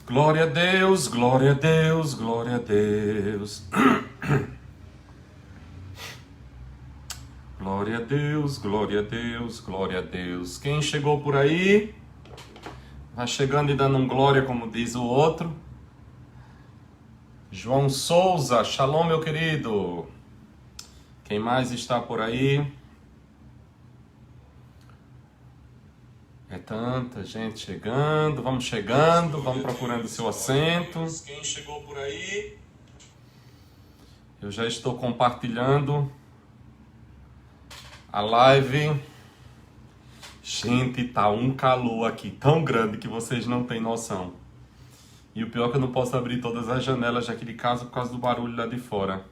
Glória a Deus, glória a Deus, glória a Deus. Glória a Deus, glória a Deus, glória a Deus. Quem chegou por aí, vai chegando e dando um glória, como diz o outro. João Souza, shalom, meu querido. Quem mais está por aí? É tanta gente chegando, vamos procurando seu assento. Quem chegou por aí? Eu já estou compartilhando a live. Gente, tá um calor aqui tão grande que vocês não têm noção. E o pior é que eu não posso abrir todas as janelas aqui de casa por causa do barulho lá de fora.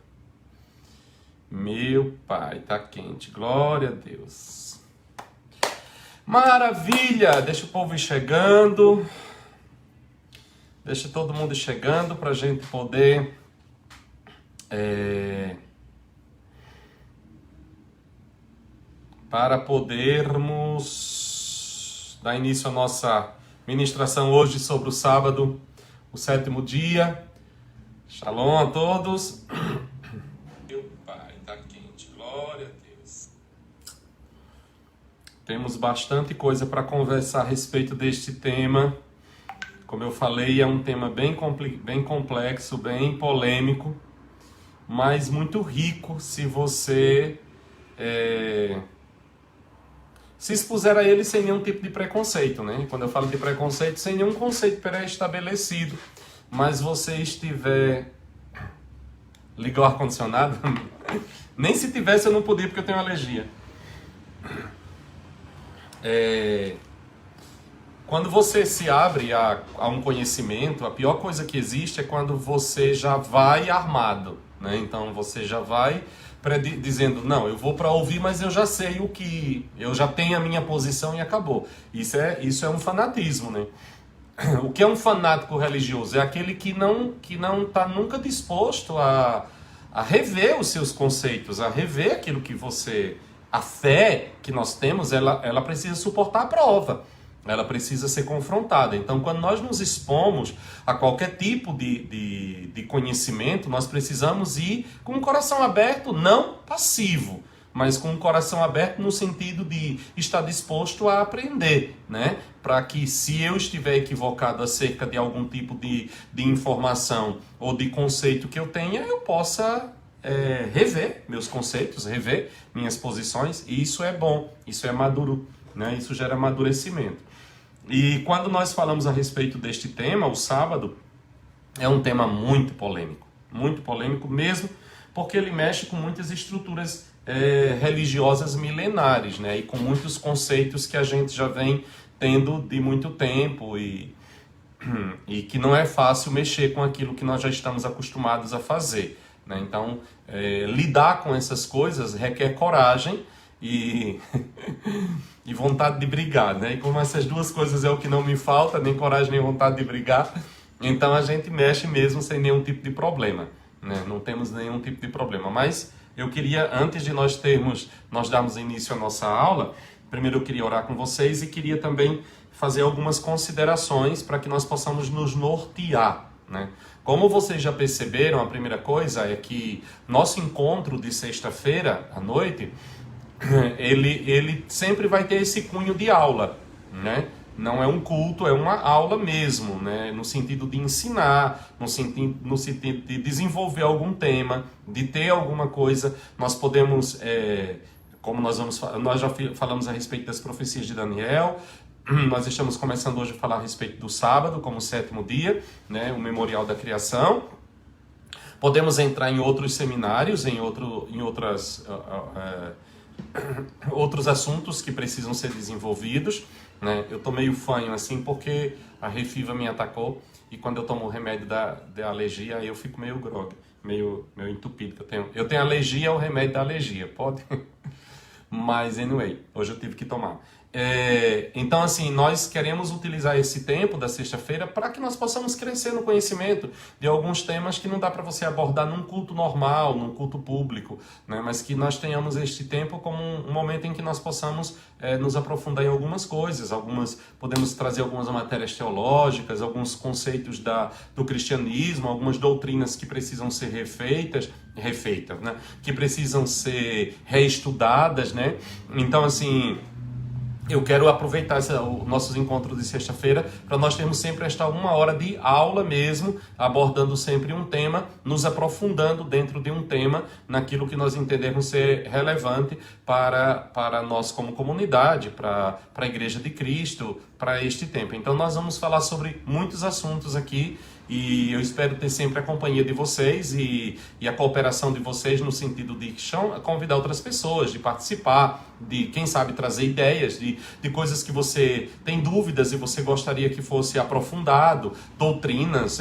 Meu pai, tá quente. Glória a Deus. Maravilha! Deixa o povo ir chegando. Deixa todo mundo ir chegando pra gente poder... Para podermos dar início à nossa ministração hoje sobre o sábado, o 7º dia. Shalom a todos. Meu pai, tá quente. Glória a Deus. Temos bastante coisa para conversar a respeito deste tema. Como eu falei, é um tema bem complexo, bem polêmico, mas muito rico se você se expuser a ele sem nenhum tipo de preconceito, né? Quando eu falo de preconceito, sem nenhum conceito pré-estabelecido, mas você estiver... Ligou o ar-condicionado? Nem se tivesse eu não podia, porque eu tenho alergia. Quando você se abre a um conhecimento, a pior coisa que existe é quando você já vai armado, né? Então você já vai dizendo, não, eu vou para ouvir, mas eu já sei o que... Eu já tenho a minha posição e acabou. Isso é um fanatismo, né? O que é um fanático religioso? É aquele que não está nunca disposto a rever os seus conceitos, a rever aquilo que você... A fé que nós temos, ela precisa suportar a prova. Ela precisa ser confrontada. Então, quando nós nos expomos a qualquer tipo de conhecimento, nós precisamos ir com o coração aberto, não passivo, mas com o coração aberto no sentido de estar disposto a aprender, né? Para que, se eu estiver equivocado acerca de algum tipo de informação ou de conceito que eu tenha, eu possa rever meus conceitos, rever minhas posições, e isso é bom, isso é maduro, né? Isso gera amadurecimento. E quando nós falamos a respeito deste tema, o sábado, é um tema muito polêmico mesmo, porque ele mexe com muitas estruturas religiosas milenares, né? E com muitos conceitos que a gente já vem tendo de muito tempo e que não é fácil mexer com aquilo que nós já estamos acostumados a fazer, né? Então, lidar com essas coisas requer coragem e vontade de brigar, né? E como essas duas coisas é o que não me falta, nem coragem nem vontade de brigar, então a gente mexe mesmo sem nenhum tipo de problema, né? Não temos nenhum tipo de problema. Mas eu queria, antes de nós darmos início à nossa aula, primeiro eu queria orar com vocês e queria também fazer algumas considerações para que nós possamos nos nortear, né? Como vocês já perceberam, a primeira coisa é que nosso encontro de sexta-feira à noite, ele sempre vai ter esse cunho de aula, né? Não é um culto, é uma aula mesmo, né? No sentido de ensinar, no sentido de desenvolver algum tema, de ter alguma coisa. Nós podemos, como nós já falamos a respeito das profecias de Daniel, nós estamos começando hoje a falar a respeito do sábado, como o 7º dia, né? O memorial da criação. Podemos entrar em outros seminários, em outros assuntos que precisam ser desenvolvidos, né? Eu tô meio fanho assim porque a Refiva me atacou e quando eu tomo o remédio da alergia aí eu fico meio grogue, meio entupido. Eu tenho alergia ao remédio da alergia, pode? Mas anyway, hoje eu tive que tomar. Então, assim, nós queremos utilizar esse tempo da sexta-feira para que nós possamos crescer no conhecimento de alguns temas que não dá para você abordar num culto normal, num culto público, né? Mas que nós tenhamos este tempo como um momento em que nós possamos nos aprofundar em algumas coisas. Podemos trazer algumas matérias teológicas, alguns conceitos do cristianismo, algumas doutrinas que precisam ser refeitas, né? Que precisam ser reestudadas, né? Então, assim, eu quero aproveitar os nossos encontros de sexta-feira para nós termos sempre esta 1 hora de aula mesmo, abordando sempre um tema, nos aprofundando dentro de um tema, naquilo que nós entendemos ser relevante para nós como comunidade, para a Igreja de Cristo, para este tempo. Então nós vamos falar sobre muitos assuntos aqui, e eu espero ter sempre a companhia de vocês e a cooperação de vocês no sentido de convidar outras pessoas, de participar, de, quem sabe, trazer ideias de coisas que você tem dúvidas e você gostaria que fosse aprofundado, doutrinas,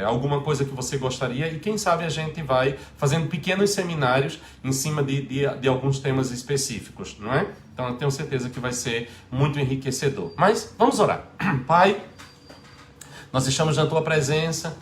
alguma coisa que você gostaria, e quem sabe a gente vai fazendo pequenos seminários em cima de alguns temas específicos, não é? Então eu tenho certeza que vai ser muito enriquecedor. Mas vamos orar. Pai, nós estamos na Tua presença,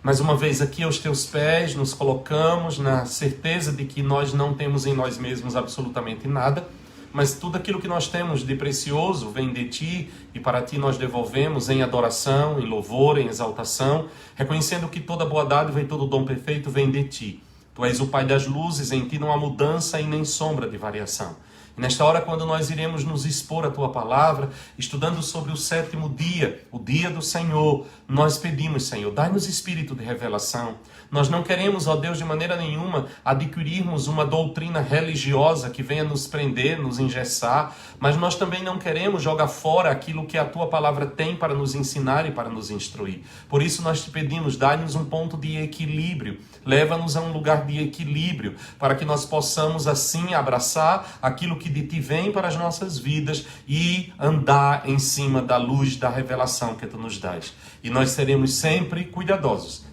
mais uma vez aqui aos Teus pés, nos colocamos na certeza de que nós não temos em nós mesmos absolutamente nada, mas tudo aquilo que nós temos de precioso vem de Ti, e para Ti nós devolvemos em adoração, em louvor, em exaltação, reconhecendo que toda boa dádiva e todo dom perfeito vem de Ti. Tu és o Pai das luzes, em Ti não há mudança e nem sombra de variação. E nesta hora, quando nós iremos nos expor à Tua Palavra, estudando sobre o 7º dia, o dia do Senhor, nós pedimos, Senhor, dai-nos espírito de revelação. Nós não queremos, ó Deus, de maneira nenhuma, adquirirmos uma doutrina religiosa que venha nos prender, nos engessar, mas nós também não queremos jogar fora aquilo que a Tua Palavra tem para nos ensinar e para nos instruir. Por isso nós te pedimos, dai-nos um ponto de equilíbrio, leva-nos a um lugar de equilíbrio, para que nós possamos assim abraçar aquilo que de Ti vem para as nossas vidas e andar em cima da luz da revelação que Tu nos dás. E nós seremos sempre cuidadosos.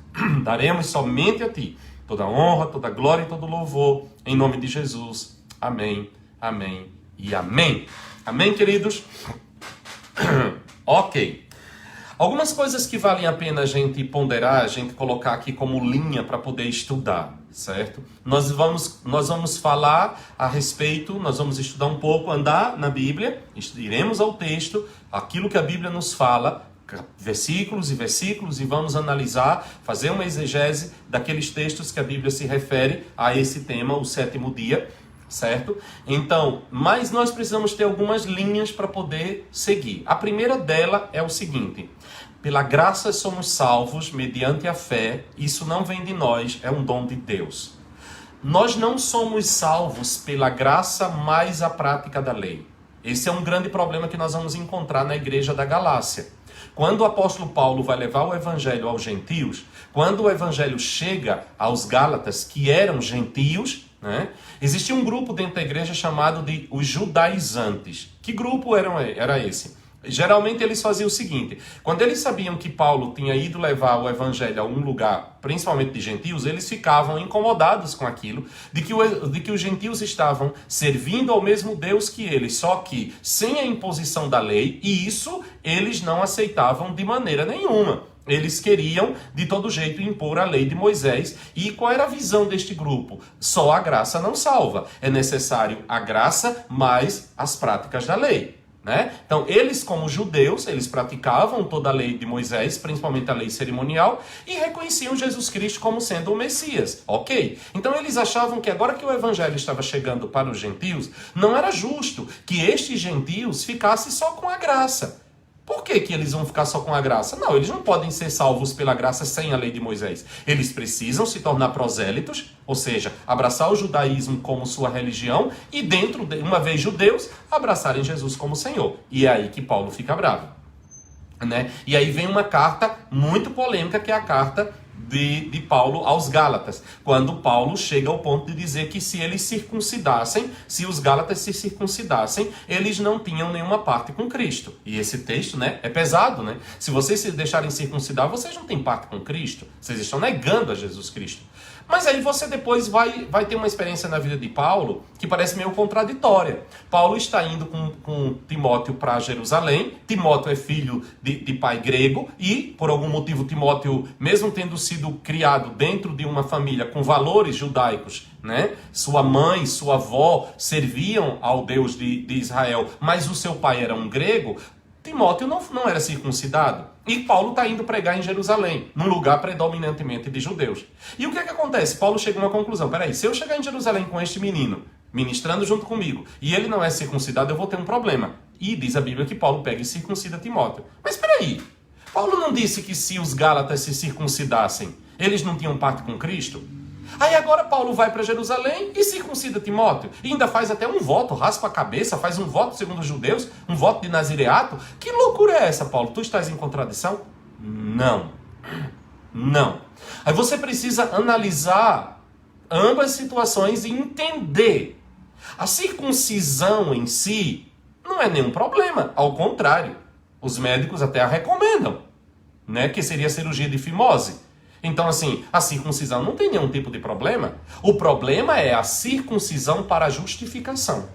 Daremos somente a Ti toda honra, toda glória e todo louvor, em nome de Jesus. Amém, amém e amém. Amém, queridos? Ok. Algumas coisas que valem a pena a gente ponderar, a gente colocar aqui como linha para poder estudar, certo? Nós vamos falar a respeito, nós vamos estudar um pouco, andar na Bíblia, iremos ao texto, aquilo que a Bíblia nos fala, versículos e versículos, e vamos analisar, fazer uma exegese daqueles textos que a Bíblia se refere a esse tema, o 7º dia, certo? Então, mas nós precisamos ter algumas linhas para poder seguir. A primeira dela é o seguinte: pela graça somos salvos mediante a fé, isso não vem de nós, é um dom de Deus. Nós não somos salvos pela graça mais a prática da lei. Esse é um grande problema que nós vamos encontrar na igreja da Galácia. Quando o apóstolo Paulo vai levar o evangelho aos gentios, quando o evangelho chega aos Gálatas, que eram gentios, né, existia um grupo dentro da igreja chamado de os judaizantes. Que grupo era esse? Geralmente eles faziam o seguinte: quando eles sabiam que Paulo tinha ido levar o evangelho a um lugar, principalmente de gentios, eles ficavam incomodados com aquilo, de que os gentios estavam servindo ao mesmo Deus que eles, só que sem a imposição da lei, e isso eles não aceitavam de maneira nenhuma. Eles queriam, de todo jeito, impor a lei de Moisés. E qual era a visão deste grupo? Só a graça não salva. É necessário a graça mais as práticas da lei, né? Então, eles como judeus, eles praticavam toda a lei de Moisés, principalmente a lei cerimonial, e reconheciam Jesus Cristo como sendo o Messias, ok? Então, eles achavam que agora que o evangelho estava chegando para os gentios, não era justo que estes gentios ficassem só com a graça. Por que eles vão ficar só com a graça? Não, eles não podem ser salvos pela graça sem a lei de Moisés. Eles precisam se tornar prosélitos, ou seja, abraçar o judaísmo como sua religião e, dentro de, uma vez judeus, abraçarem Jesus como Senhor. E é aí que Paulo fica bravo, né? E aí vem uma carta muito polêmica, que é a carta de Paulo aos Gálatas, quando Paulo chega ao ponto de dizer que se eles circuncidassem, se os Gálatas se circuncidassem, eles não tinham nenhuma parte com Cristo. E esse texto, né, é pesado, né? Se vocês se deixarem circuncidar, vocês não têm parte com Cristo. Vocês estão negando a Jesus Cristo. Mas aí você depois vai ter uma experiência na vida de Paulo que parece meio contraditória. Paulo está indo com Timóteo para Jerusalém. Timóteo é filho de pai grego e, por algum motivo, Timóteo, mesmo tendo sido criado dentro de uma família com valores judaicos, né? Sua mãe, sua avó serviam ao Deus de Israel, mas o seu pai era um grego. Timóteo não era circuncidado. E Paulo está indo pregar em Jerusalém, num lugar predominantemente de judeus. E o que é que acontece? Paulo chega a uma conclusão. Peraí, se eu chegar em Jerusalém com este menino, ministrando junto comigo, e ele não é circuncidado, eu vou ter um problema. E diz a Bíblia que Paulo pega e circuncida Timóteo. Mas peraí, Paulo não disse que se os Gálatas se circuncidassem, eles não tinham parte com Cristo? Aí agora Paulo vai para Jerusalém e circuncida Timóteo. E ainda faz até um voto, raspa a cabeça, faz um voto segundo os judeus, um voto de nazireato. Que loucura é essa, Paulo? Tu estás em contradição? Não. Não. Aí você precisa analisar ambas situações e entender. A circuncisão em si não é nenhum problema. Ao contrário, os médicos até a recomendam, né? Que seria a cirurgia de fimose. Então, assim, a circuncisão não tem nenhum tipo de problema. O problema é a circuncisão para a justificação.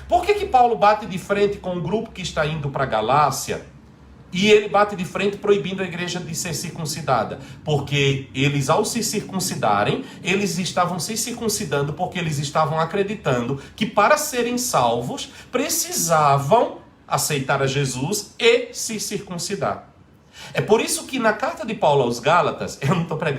Por que Paulo bate de frente com o grupo que está indo para a Galácia e ele bate de frente proibindo a igreja de ser circuncidada? Porque eles, ao se circuncidarem, eles estavam se circuncidando porque eles estavam acreditando que para serem salvos precisavam aceitar a Jesus e se circuncidar. É por isso que na carta de Paulo aos Gálatas, eu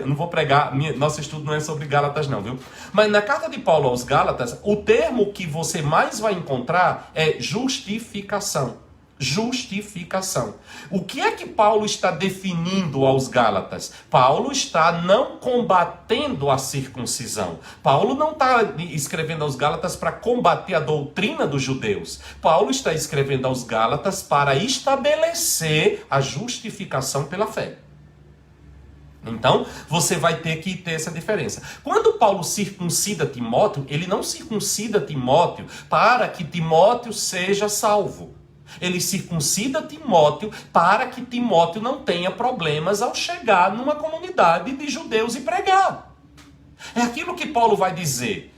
não vou pregar, nosso estudo não é sobre Gálatas não, viu? Mas na carta de Paulo aos Gálatas, o termo que você mais vai encontrar é justificação. Justificação. O que é que Paulo está definindo aos Gálatas? Paulo está não combatendo a circuncisão. Paulo não está escrevendo aos Gálatas para combater a doutrina dos judeus. Paulo está escrevendo aos Gálatas para estabelecer a justificação pela fé. Então, você vai ter que ter essa diferença. Quando Paulo circuncida Timóteo, ele não circuncida Timóteo para que Timóteo seja salvo. Ele circuncida Timóteo para que Timóteo não tenha problemas ao chegar numa comunidade de judeus e pregar. É aquilo que Paulo vai dizer.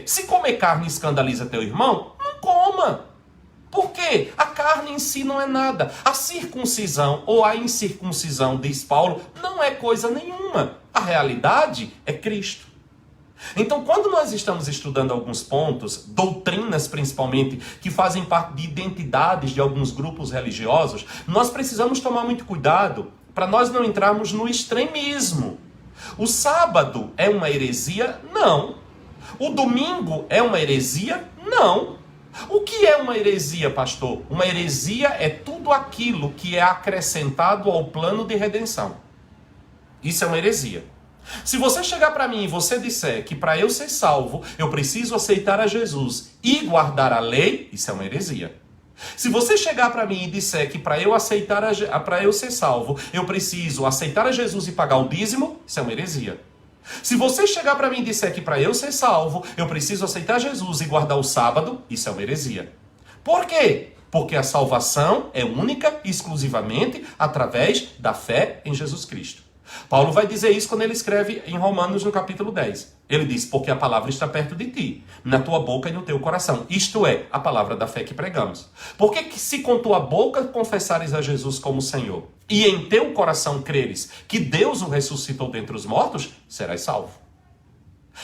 Se comer carne escandaliza teu irmão, não coma. Por quê? A carne em si não é nada. A circuncisão ou a incircuncisão, diz Paulo, não é coisa nenhuma. A realidade é Cristo. Então, quando nós estamos estudando alguns pontos, doutrinas principalmente, que fazem parte de identidades de alguns grupos religiosos, nós precisamos tomar muito cuidado para nós não entrarmos no extremismo. O sábado é uma heresia? Não. O domingo é uma heresia? Não. O que é uma heresia, pastor? Uma heresia é tudo aquilo que é acrescentado ao plano de redenção. Isso é uma heresia. Se você chegar para mim e você disser que para eu ser salvo, eu preciso aceitar a Jesus e guardar a lei, isso é uma heresia. Se você chegar para mim e disser que para eu ser salvo, eu preciso aceitar a Jesus e pagar o dízimo, isso é uma heresia. Se você chegar para mim e disser que para eu ser salvo, eu preciso aceitar Jesus e guardar o sábado, isso é uma heresia. Por quê? Porque a salvação é única e exclusivamente através da fé em Jesus Cristo. Paulo vai dizer isso quando ele escreve em Romanos no capítulo 10. Ele diz, porque a palavra está perto de ti, na tua boca e no teu coração. Isto é, a palavra da fé que pregamos. Porque que se com tua boca confessares a Jesus como Senhor, e em teu coração creres que Deus o ressuscitou dentre os mortos, serás salvo.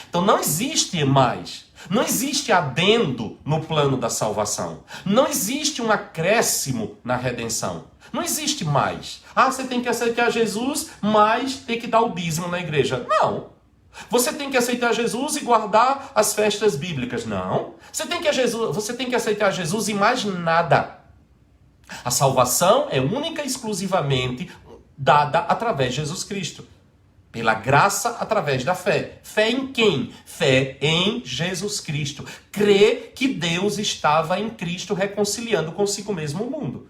Então não existe mais, não existe adendo no plano da salvação. Não existe um acréscimo na redenção. Não existe mais. Você tem que aceitar Jesus, mas tem que dar o dízimo na igreja. Não. Você tem que aceitar Jesus e guardar as festas bíblicas. Não. Você tem que aceitar Jesus e mais nada. A salvação é única e exclusivamente dada através de Jesus Cristo. Pela graça, através da fé. Fé em quem? Fé em Jesus Cristo. Crer que Deus estava em Cristo reconciliando consigo mesmo o mundo.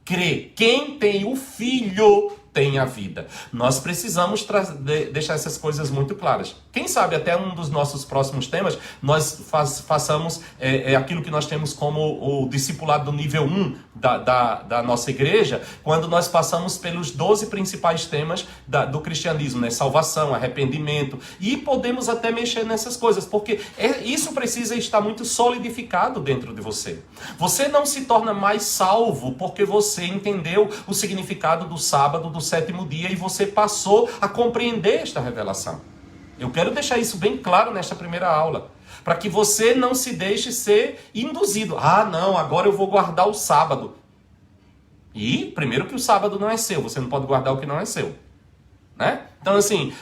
Crê. Quem tem o Filho tem a vida. Nós precisamos deixar essas coisas muito claras. Quem sabe até um dos nossos próximos temas, nós façamos aquilo que nós temos como o discipulado do nível 1 da nossa igreja, quando nós passamos pelos 12 principais temas do cristianismo, né? Salvação, arrependimento, e podemos até mexer nessas coisas, porque isso precisa estar muito solidificado dentro de você. Você não se torna mais salvo porque você entendeu o significado do sábado, do sétimo dia, e você passou a compreender esta revelação. Eu quero deixar isso bem claro nesta primeira aula, para que você não se deixe ser induzido. Ah, não, agora eu vou guardar o sábado. E, primeiro que o sábado não é seu, você não pode guardar o que não é seu. Né? Então, assim,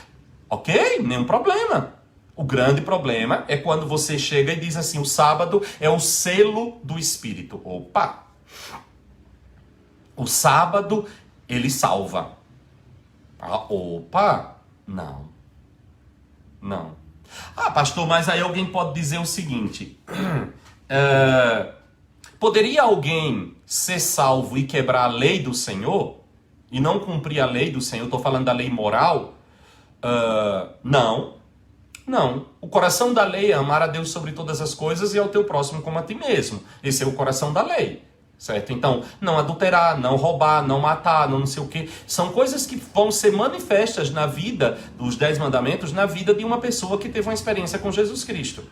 ok, nenhum problema. O grande problema é quando você chega e diz assim, o sábado é o selo do Espírito. Opa! O sábado, ele salva. Ah, opa! Não. Não. Ah, pastor, mas aí alguém pode dizer o seguinte. Poderia alguém ser salvo e quebrar a lei do Senhor? E não cumprir a lei do Senhor? Estou falando da lei moral? Não. Não. O coração da lei é amar a Deus sobre todas as coisas e ao teu próximo como a ti mesmo. Esse é o coração da lei. Certo? Então, não adulterar, não roubar, não matar, não sei o quê. São coisas que vão ser manifestas na vida, dos 10 mandamentos, na vida de uma pessoa que teve uma experiência com Jesus Cristo.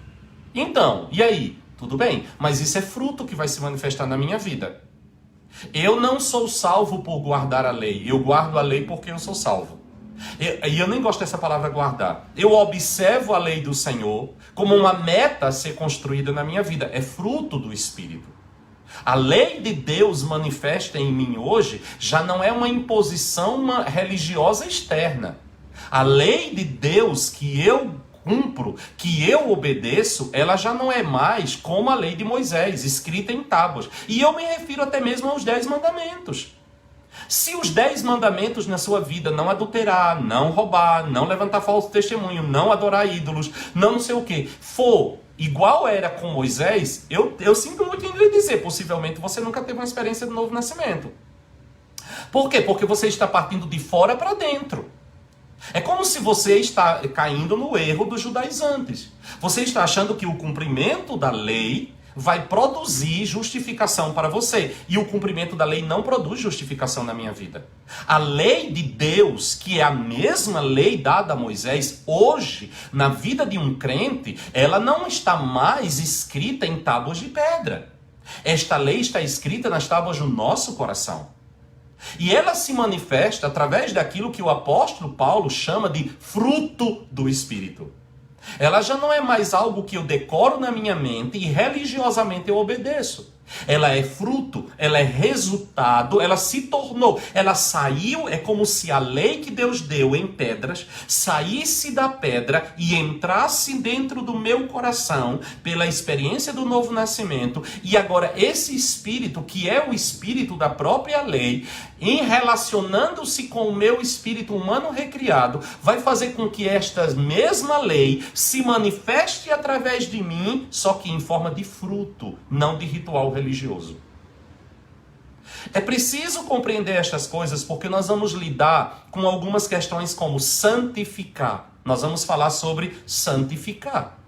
Então, e aí? Tudo bem, mas isso é fruto que vai se manifestar na minha vida. Eu não sou salvo por guardar a lei, eu guardo a lei porque eu sou salvo. E eu nem gosto dessa palavra guardar. Eu observo a lei do Senhor como uma meta a ser construída na minha vida. É fruto do Espírito. A lei de Deus manifesta em mim hoje já não é uma imposição religiosa externa. A lei de Deus que eu cumpro, que eu obedeço, ela já não é mais como a lei de Moisés, escrita em tábuas. E eu me refiro até mesmo aos 10 mandamentos. Se os 10 mandamentos na sua vida, não adulterar, não roubar, não levantar falso testemunho, não adorar ídolos, não sei o que, for igual era com Moisés, eu sinto muito em lhe dizer, possivelmente você nunca teve uma experiência de novo nascimento. Por quê? Porque você está partindo de fora para dentro. É como se você está caindo no erro dos judaizantes. Você está achando que o cumprimento da lei vai produzir justificação para você. E o cumprimento da lei não produz justificação na minha vida. A lei de Deus, que é a mesma lei dada a Moisés, hoje, na vida de um crente, ela não está mais escrita em tábuas de pedra. Esta lei está escrita nas tábuas do nosso coração. E ela se manifesta através daquilo que o apóstolo Paulo chama de fruto do Espírito. Ela já não é mais algo que eu decoro na minha mente e religiosamente eu obedeço. Ela é fruto, ela é resultado, ela se tornou, ela saiu, é como se a lei que Deus deu em pedras saísse da pedra e entrasse dentro do meu coração pela experiência do novo nascimento. E agora esse espírito, que é o espírito da própria lei, em relacionando-se com o meu espírito humano recriado, vai fazer com que esta mesma lei se manifeste através de mim, só que em forma de fruto, não de ritual religioso. É preciso compreender estas coisas porque nós vamos lidar com algumas questões como santificar. Nós vamos falar sobre santificar.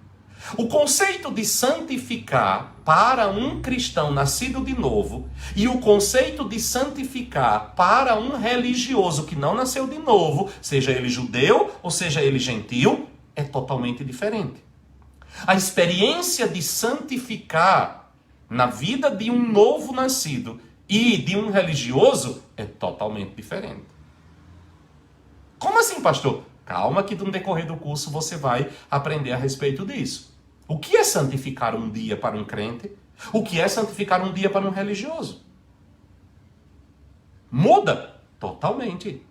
O conceito de santificar para um cristão nascido de novo e o conceito de santificar para um religioso que não nasceu de novo, seja ele judeu ou seja ele gentil, é totalmente diferente. A experiência de santificar na vida de um novo nascido e de um religioso é totalmente diferente. Como assim, pastor? Calma que no decorrer do curso você vai aprender a respeito disso. O que é santificar um dia para um crente? O que é santificar um dia para um religioso? Muda totalmente.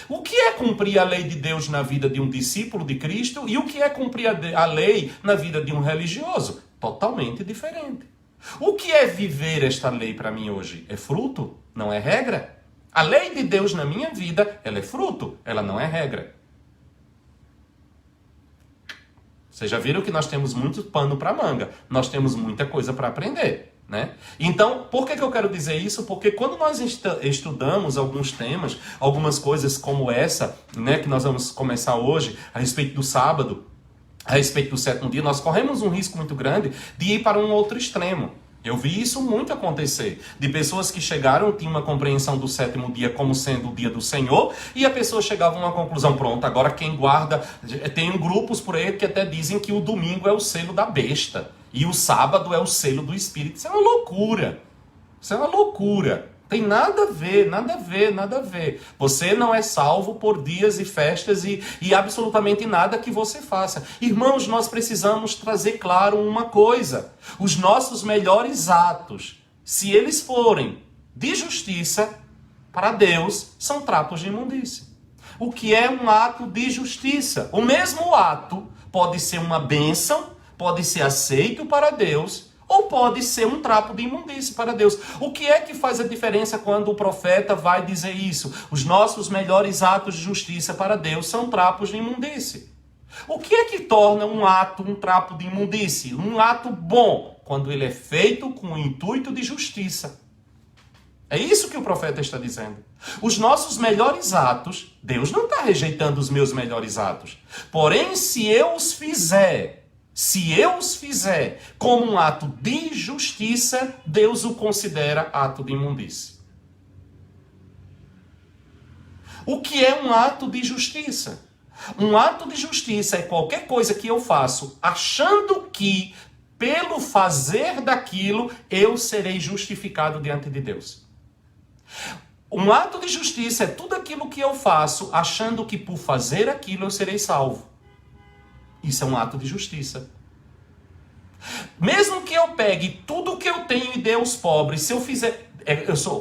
O que é cumprir a lei de Deus na vida de um discípulo de Cristo e o que é cumprir a lei na vida de um religioso? Totalmente diferente. O que é viver esta lei para mim hoje? É fruto, não é regra. A lei de Deus na minha vida, ela é fruto, ela não é regra. Vocês já viram que nós temos muito pano para manga. Nós temos muita coisa para aprender. né? Então, por que eu quero dizer isso? Porque quando nós estudamos alguns temas, algumas coisas como essa, né, que nós vamos começar hoje, a respeito do sábado, a respeito do sétimo dia, nós corremos um risco muito grande de ir para um outro extremo. Eu vi isso muito acontecer, de pessoas que chegaram, tinham uma compreensão do sétimo dia como sendo o dia do Senhor, e a pessoa chegava a uma conclusão, pronto, agora quem guarda, tem grupos por aí que até dizem que o domingo é o selo da besta, e o sábado é o selo do Espírito. Isso é uma loucura, isso é uma loucura. Tem nada a ver, nada a ver, nada a ver. Você não é salvo por dias e festas e absolutamente nada que você faça. Irmãos, nós precisamos trazer claro uma coisa. Os nossos melhores atos, se eles forem de justiça, para Deus, são trapos de imundície. O que é um ato de justiça? O mesmo ato pode ser uma bênção, pode ser aceito para Deus, ou pode ser um trapo de imundície para Deus. O que é que faz a diferença quando o profeta vai dizer isso? Os nossos melhores atos de justiça para Deus são trapos de imundície. O que é que torna um ato um trapo de imundície? Um ato bom, quando ele é feito com o intuito de justiça. É isso que o profeta está dizendo. Os nossos melhores atos, Deus não está rejeitando os meus melhores atos. Porém, se eu os fizer como um ato de justiça, Deus o considera ato de imundície. O que é um ato de justiça? Um ato de justiça é qualquer coisa que eu faço achando que, pelo fazer daquilo, eu serei justificado diante de Deus. Um ato de justiça é tudo aquilo que eu faço achando que por fazer aquilo eu serei salvo. Isso é um ato de justiça. Mesmo que eu pegue tudo que eu tenho e dê aos pobres, se eu fizer...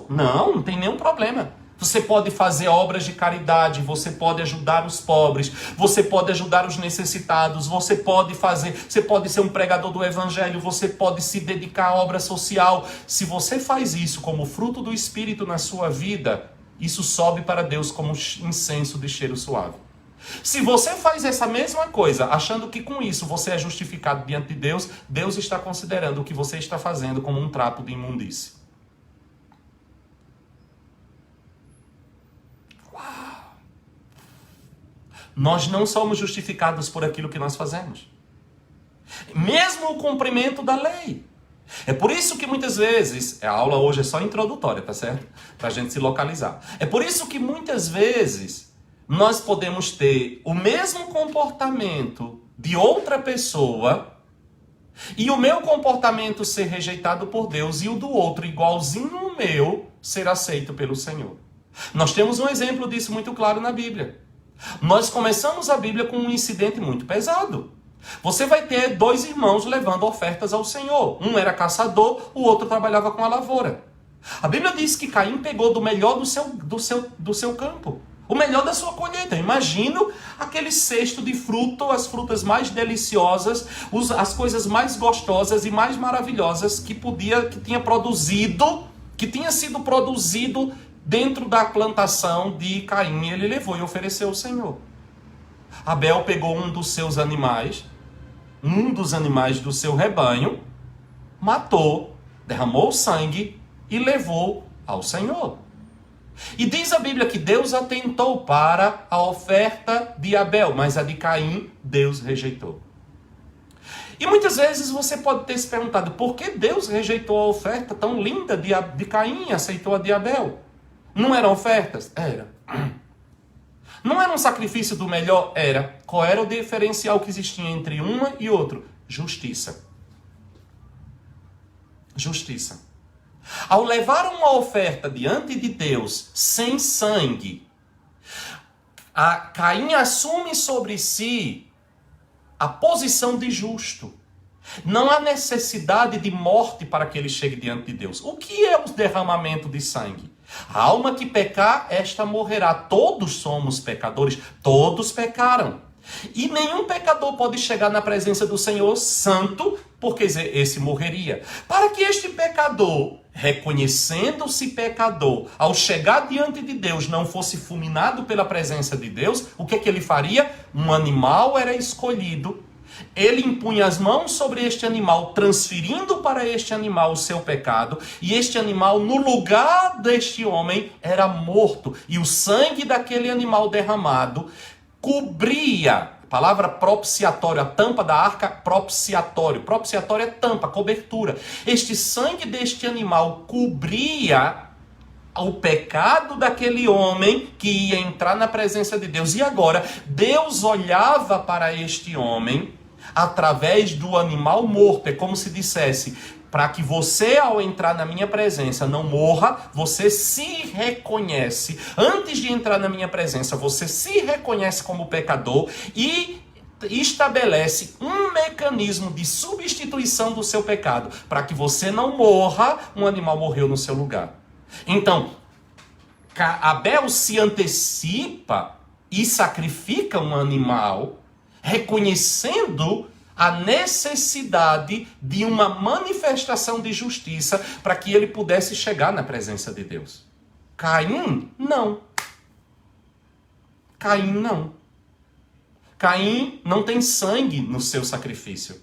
Não tem nenhum problema. Você pode fazer obras de caridade, você pode ajudar os pobres, você pode ajudar os necessitados, você pode ser um pregador do evangelho, você pode se dedicar à obra social. Se você faz isso como fruto do Espírito na sua vida, isso sobe para Deus como incenso de cheiro suave. Se você faz essa mesma coisa, achando que com isso você é justificado diante de Deus, Deus está considerando o que você está fazendo como um trapo de imundície. Uau! Nós não somos justificados por aquilo que nós fazemos. Mesmo o cumprimento da lei. É por isso que muitas vezes, a aula hoje é só introdutória, tá certo? Para a gente se localizar. É por isso que muitas vezes nós podemos ter o mesmo comportamento de outra pessoa e o meu comportamento ser rejeitado por Deus e o do outro, igualzinho ao meu, ser aceito pelo Senhor. Nós temos um exemplo disso muito claro na Bíblia. Nós começamos a Bíblia com um incidente muito pesado. Você vai ter dois irmãos levando ofertas ao Senhor. Um era caçador, o outro trabalhava com a lavoura. A Bíblia diz que Caim pegou do melhor do seu campo. O melhor da sua colheita. Imagino aquele cesto de fruto, as frutas mais deliciosas, as coisas mais gostosas e mais maravilhosas que tinha sido produzido dentro da plantação de Caim. Ele levou e ofereceu ao Senhor. Abel pegou um dos animais do seu rebanho, matou, derramou sangue e levou ao Senhor. E diz a Bíblia que Deus atentou para a oferta de Abel, mas a de Caim, Deus rejeitou. E muitas vezes você pode ter se perguntado, por que Deus rejeitou a oferta tão linda de Caim e aceitou a de Abel? Não eram ofertas? Era. Não era um sacrifício do melhor? Era. Qual era o diferencial que existia entre uma e outro? Justiça. Justiça. Ao levar uma oferta diante de Deus sem sangue, Caim assume sobre si a posição de justo. Não há necessidade de morte para que ele chegue diante de Deus. O que é o derramamento de sangue? A alma que pecar, esta morrerá. Todos somos pecadores, todos pecaram. E nenhum pecador pode chegar na presença do Senhor santo, porque esse morreria. Para que este pecador, reconhecendo-se pecador, ao chegar diante de Deus, não fosse fulminado pela presença de Deus, o que ele faria? Um animal era escolhido Ele impunha as mãos sobre este animal, transferindo para este animal o seu pecado, e este animal, no lugar deste homem, era morto. E o sangue daquele animal derramado cobria, a palavra propiciatório, a tampa da arca, propiciatório. Propiciatório é tampa, cobertura. Este sangue deste animal cobria o pecado daquele homem que ia entrar na presença de Deus. E agora, Deus olhava para este homem através do animal morto. É como se dissesse, para que você, ao entrar na minha presença, não morra, você se reconhece. Antes de entrar na minha presença, você se reconhece como pecador e estabelece um mecanismo de substituição do seu pecado. Para que você não morra, um animal morreu no seu lugar. Então, Abel se antecipa e sacrifica um animal, reconhecendo a necessidade de uma manifestação de justiça para que ele pudesse chegar na presença de Deus. Caim, não. Caim, não. Caim não tem sangue no seu sacrifício.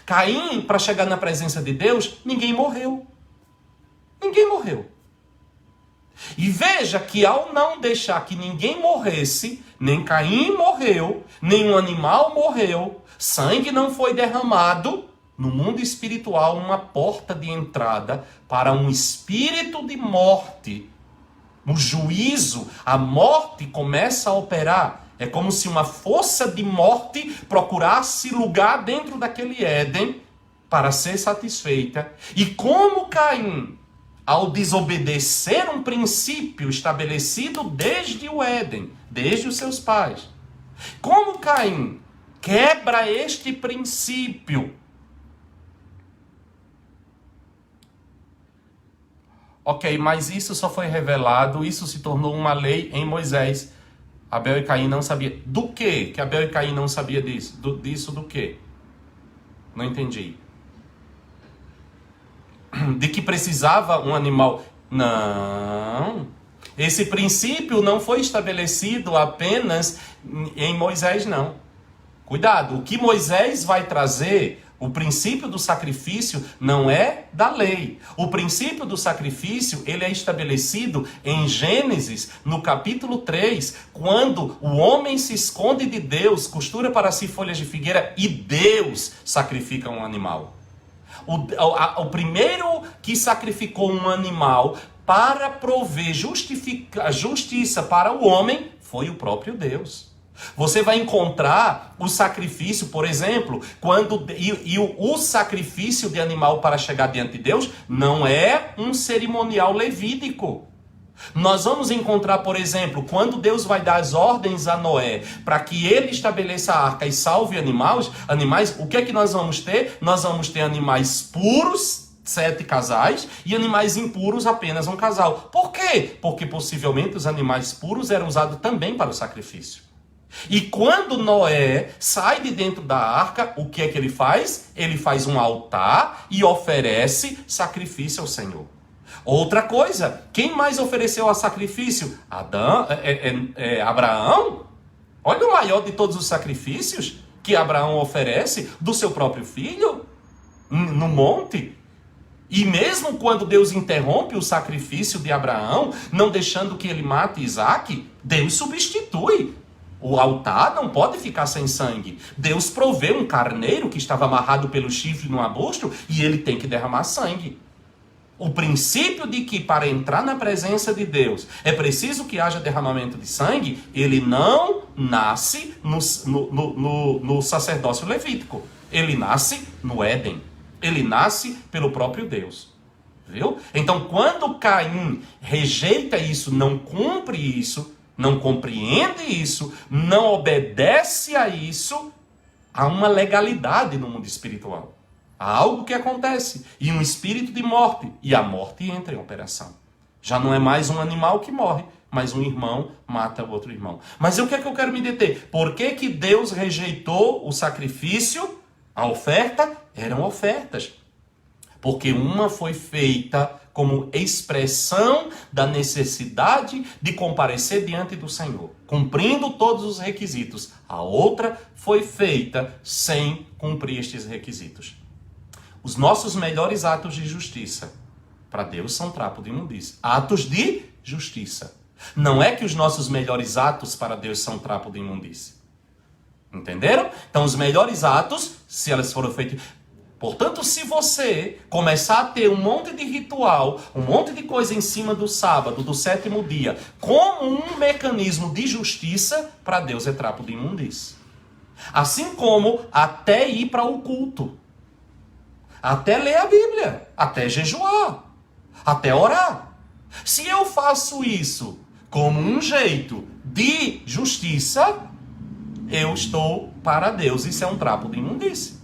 Caim, para chegar na presença de Deus, ninguém morreu. Ninguém morreu. E veja que ao não deixar que ninguém morresse, nem Caim morreu, nenhum animal morreu, sangue não foi derramado, no mundo espiritual uma porta de entrada para um espírito de morte. No juízo, a morte começa a operar. É como se uma força de morte procurasse lugar dentro daquele Éden para ser satisfeita. E como Caim, ao desobedecer um princípio estabelecido desde o Éden, desde os seus pais, como Caim quebra este princípio, ok, mas isso só foi revelado, isso se tornou uma lei em Moisés. Abel e Caim não sabiam. Do quê? Que Abel e Caim não sabiam disso? Disso do quê? Não entendi. De que precisava um animal? Não. Esse princípio não foi estabelecido apenas em Moisés, não. Cuidado, o que Moisés vai trazer, o princípio do sacrifício, não é da lei. O princípio do sacrifício, ele é estabelecido em Gênesis, no capítulo 3, quando o homem se esconde de Deus, costura para si folhas de figueira e Deus sacrifica um animal. O primeiro que sacrificou um animal para prover justiça para o homem foi o próprio Deus. Você vai encontrar o sacrifício, por exemplo, o sacrifício de animal para chegar diante de Deus não é um cerimonial levítico. Nós vamos encontrar, por exemplo, quando Deus vai dar as ordens a Noé para que ele estabeleça a arca e salve animais, o que é que nós vamos ter? Nós vamos ter animais puros, 7 casais, e animais impuros, apenas um casal. Por quê? Porque possivelmente os animais puros eram usados também para o sacrifício. E quando Noé sai de dentro da arca, o que é que ele faz? Ele faz um altar e oferece sacrifício ao Senhor. Outra coisa, quem mais ofereceu a sacrifício? Abraão? Olha o maior de todos os sacrifícios que Abraão oferece do seu próprio filho no monte. E mesmo quando Deus interrompe o sacrifício de Abraão, não deixando que ele mate Isaque, Deus substitui. O altar não pode ficar sem sangue. Deus provê um carneiro que estava amarrado pelo chifre no arbusto e ele tem que derramar sangue. O princípio de que para entrar na presença de Deus é preciso que haja derramamento de sangue, ele não nasce no sacerdócio levítico. Ele nasce no Éden. Ele nasce pelo próprio Deus. Viu? Então, quando Caim rejeita isso, não cumpre isso, não compreende isso, não obedece a isso, há uma legalidade no mundo espiritual. Há algo que acontece, e um espírito de morte, e a morte entra em operação. Já não é mais um animal que morre, mas um irmão mata o outro irmão. Mas o que é que eu quero me deter? Por que que Deus rejeitou o sacrifício? A oferta eram ofertas. Porque uma foi feita como expressão da necessidade de comparecer diante do Senhor, cumprindo todos os requisitos. A outra foi feita sem cumprir estes requisitos. Os nossos melhores atos de justiça, para Deus, são trapo de imundícia. Atos de justiça. Não é que os nossos melhores atos para Deus são trapo de imundícia. Entenderam? Então, os melhores atos, se elas foram feitas... Portanto, se você começar a ter um monte de ritual, um monte de coisa em cima do sábado, do 7º dia, como um mecanismo de justiça, para Deus é trapo de imundícia. Assim como até ir para o culto, até ler a Bíblia, até jejuar, até orar. Se eu faço isso como um jeito de justiça, eu estou para Deus. Isso é um trapo de imundícia.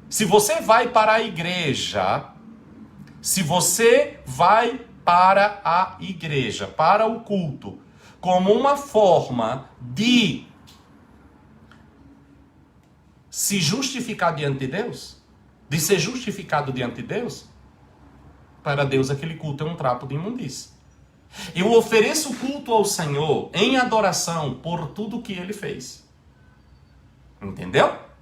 Se você vai para a igreja, para o culto, como uma forma de se justificar diante de Deus, de ser justificado diante de Deus, para Deus aquele culto é um trapo de imundícia. Eu ofereço culto ao Senhor em adoração por tudo que Ele fez. Entendeu?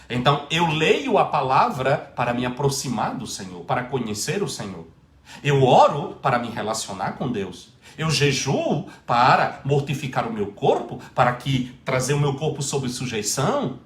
Então, eu leio a palavra para me aproximar do Senhor, para conhecer o Senhor. Eu oro para me relacionar com Deus. Eu jejuo para mortificar o meu corpo, para trazer o meu corpo sob sujeição.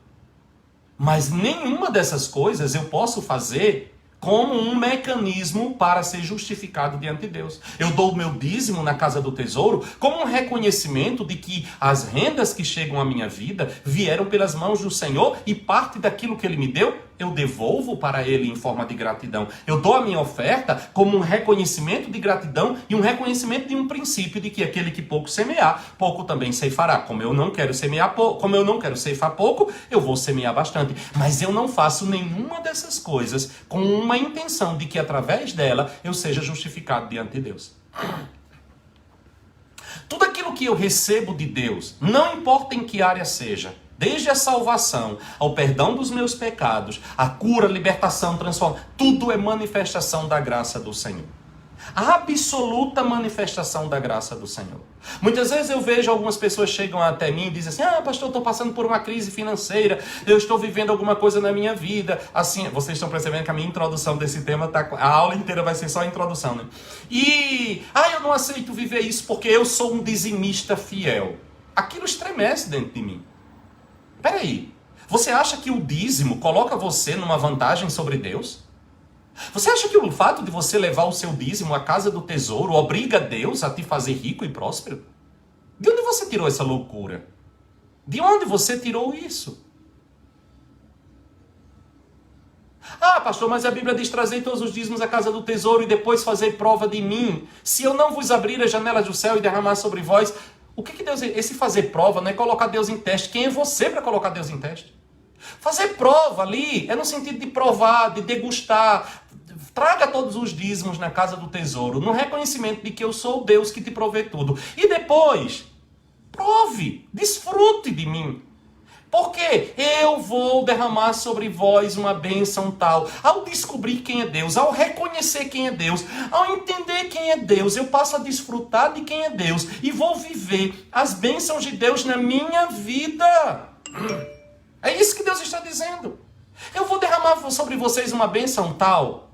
Mas nenhuma dessas coisas eu posso fazer como um mecanismo para ser justificado diante de Deus. Eu dou o meu dízimo na casa do tesouro como um reconhecimento de que as rendas que chegam à minha vida vieram pelas mãos do Senhor e parte daquilo que Ele me deu, eu devolvo para Ele em forma de gratidão. Eu dou a minha oferta como um reconhecimento de gratidão e um reconhecimento de um princípio de que aquele que pouco semear, pouco também ceifará. Como eu não quero semear pouco, como eu não quero ceifar pouco, eu vou semear bastante. Mas eu não faço nenhuma dessas coisas com uma intenção de que através dela eu seja justificado diante de Deus. Tudo aquilo que eu recebo de Deus, não importa em que área seja, desde a salvação, ao perdão dos meus pecados, a cura, libertação, transformação, tudo é manifestação da graça do Senhor. A absoluta manifestação da graça do Senhor. Muitas vezes eu vejo algumas pessoas chegam até mim e dizem assim: pastor, eu estou passando por uma crise financeira, eu estou vivendo alguma coisa na minha vida. Assim, vocês estão percebendo que a minha introdução desse tema, a aula inteira vai ser só a introdução, né? E, eu não aceito viver isso porque eu sou um dizimista fiel. Aquilo estremece dentro de mim. Peraí, você acha que o dízimo coloca você numa vantagem sobre Deus? Você acha que o fato de você levar o seu dízimo à casa do tesouro obriga Deus a te fazer rico e próspero? De onde você tirou essa loucura? De onde você tirou isso? Pastor, mas a Bíblia diz: trazei todos os dízimos à casa do tesouro e depois fazei prova de mim. Se eu não vos abrir as janelas do céu e derramar sobre vós... O que Deus... Esse fazer prova não é colocar Deus em teste. Quem é você para colocar Deus em teste? Fazer prova ali é no sentido de provar, de degustar. Traga todos os dízimos na casa do tesouro, no reconhecimento de que eu sou o Deus que te provê tudo. E depois, prove, desfrute de mim. Porque eu vou derramar sobre vós uma bênção tal. Ao descobrir quem é Deus, ao reconhecer quem é Deus, ao entender quem é Deus, eu passo a desfrutar de quem é Deus e vou viver as bênçãos de Deus na minha vida. É isso que Deus está dizendo. Eu vou derramar sobre vocês uma bênção tal,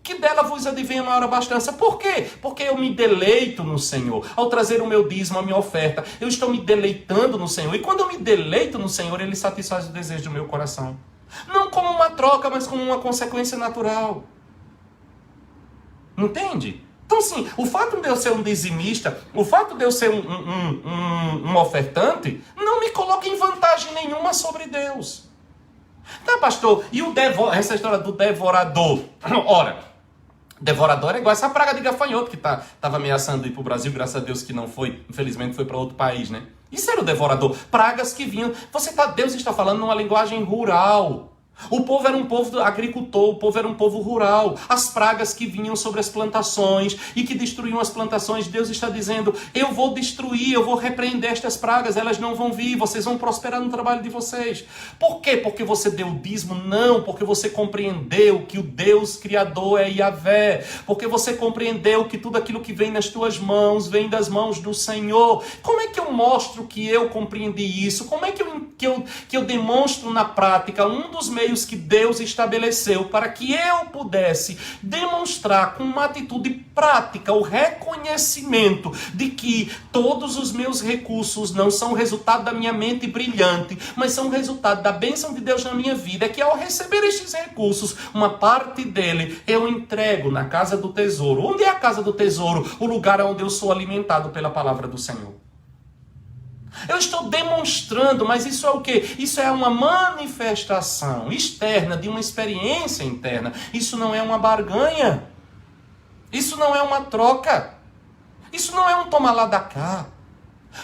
que dela vos advenha maior abastança. Por quê? Porque eu me deleito no Senhor. Ao trazer o meu dízimo, a minha oferta, eu estou me deleitando no Senhor. E quando eu me deleito no Senhor, Ele satisfaz o desejo do meu coração. Não como uma troca, mas como uma consequência natural. Entende? Então, sim, o fato de eu ser um dizimista, o fato de eu ser um ofertante, não me coloca em vantagem nenhuma sobre Deus. Tá, pastor, e essa história do devorador? Ora, devorador é igual essa praga de gafanhoto que estava ameaçando ir para o Brasil, graças a Deus que não foi, infelizmente foi para outro país, né? Isso era o devorador, pragas que vinham. Deus está falando numa linguagem rural. O povo era um povo agricultor, o povo era um povo rural. As pragas que vinham sobre as plantações e que destruíam as plantações, Deus está dizendo, eu vou destruir, eu vou repreender estas pragas, elas não vão vir, vocês vão prosperar no trabalho de vocês. Por quê? Porque você deu o dízimo? Não, porque você compreendeu que o Deus Criador é Yahvé. Porque você compreendeu que tudo aquilo que vem nas tuas mãos, vem das mãos do Senhor. Como é que eu mostro que eu compreendi isso? Como é que eu demonstro na prática um dos meios que Deus estabeleceu para que eu pudesse demonstrar com uma atitude prática o reconhecimento de que todos os meus recursos não são resultado da minha mente brilhante, mas são resultado da bênção de Deus na minha vida, é que ao receber estes recursos, uma parte dele eu entrego na casa do tesouro. Onde é a casa do tesouro? O lugar onde eu sou alimentado pela palavra do Senhor. Eu estou demonstrando, mas isso é o quê? Isso é uma manifestação externa de uma experiência interna. Isso não é uma barganha. Isso não é uma troca. Isso não é um toma lá da cá.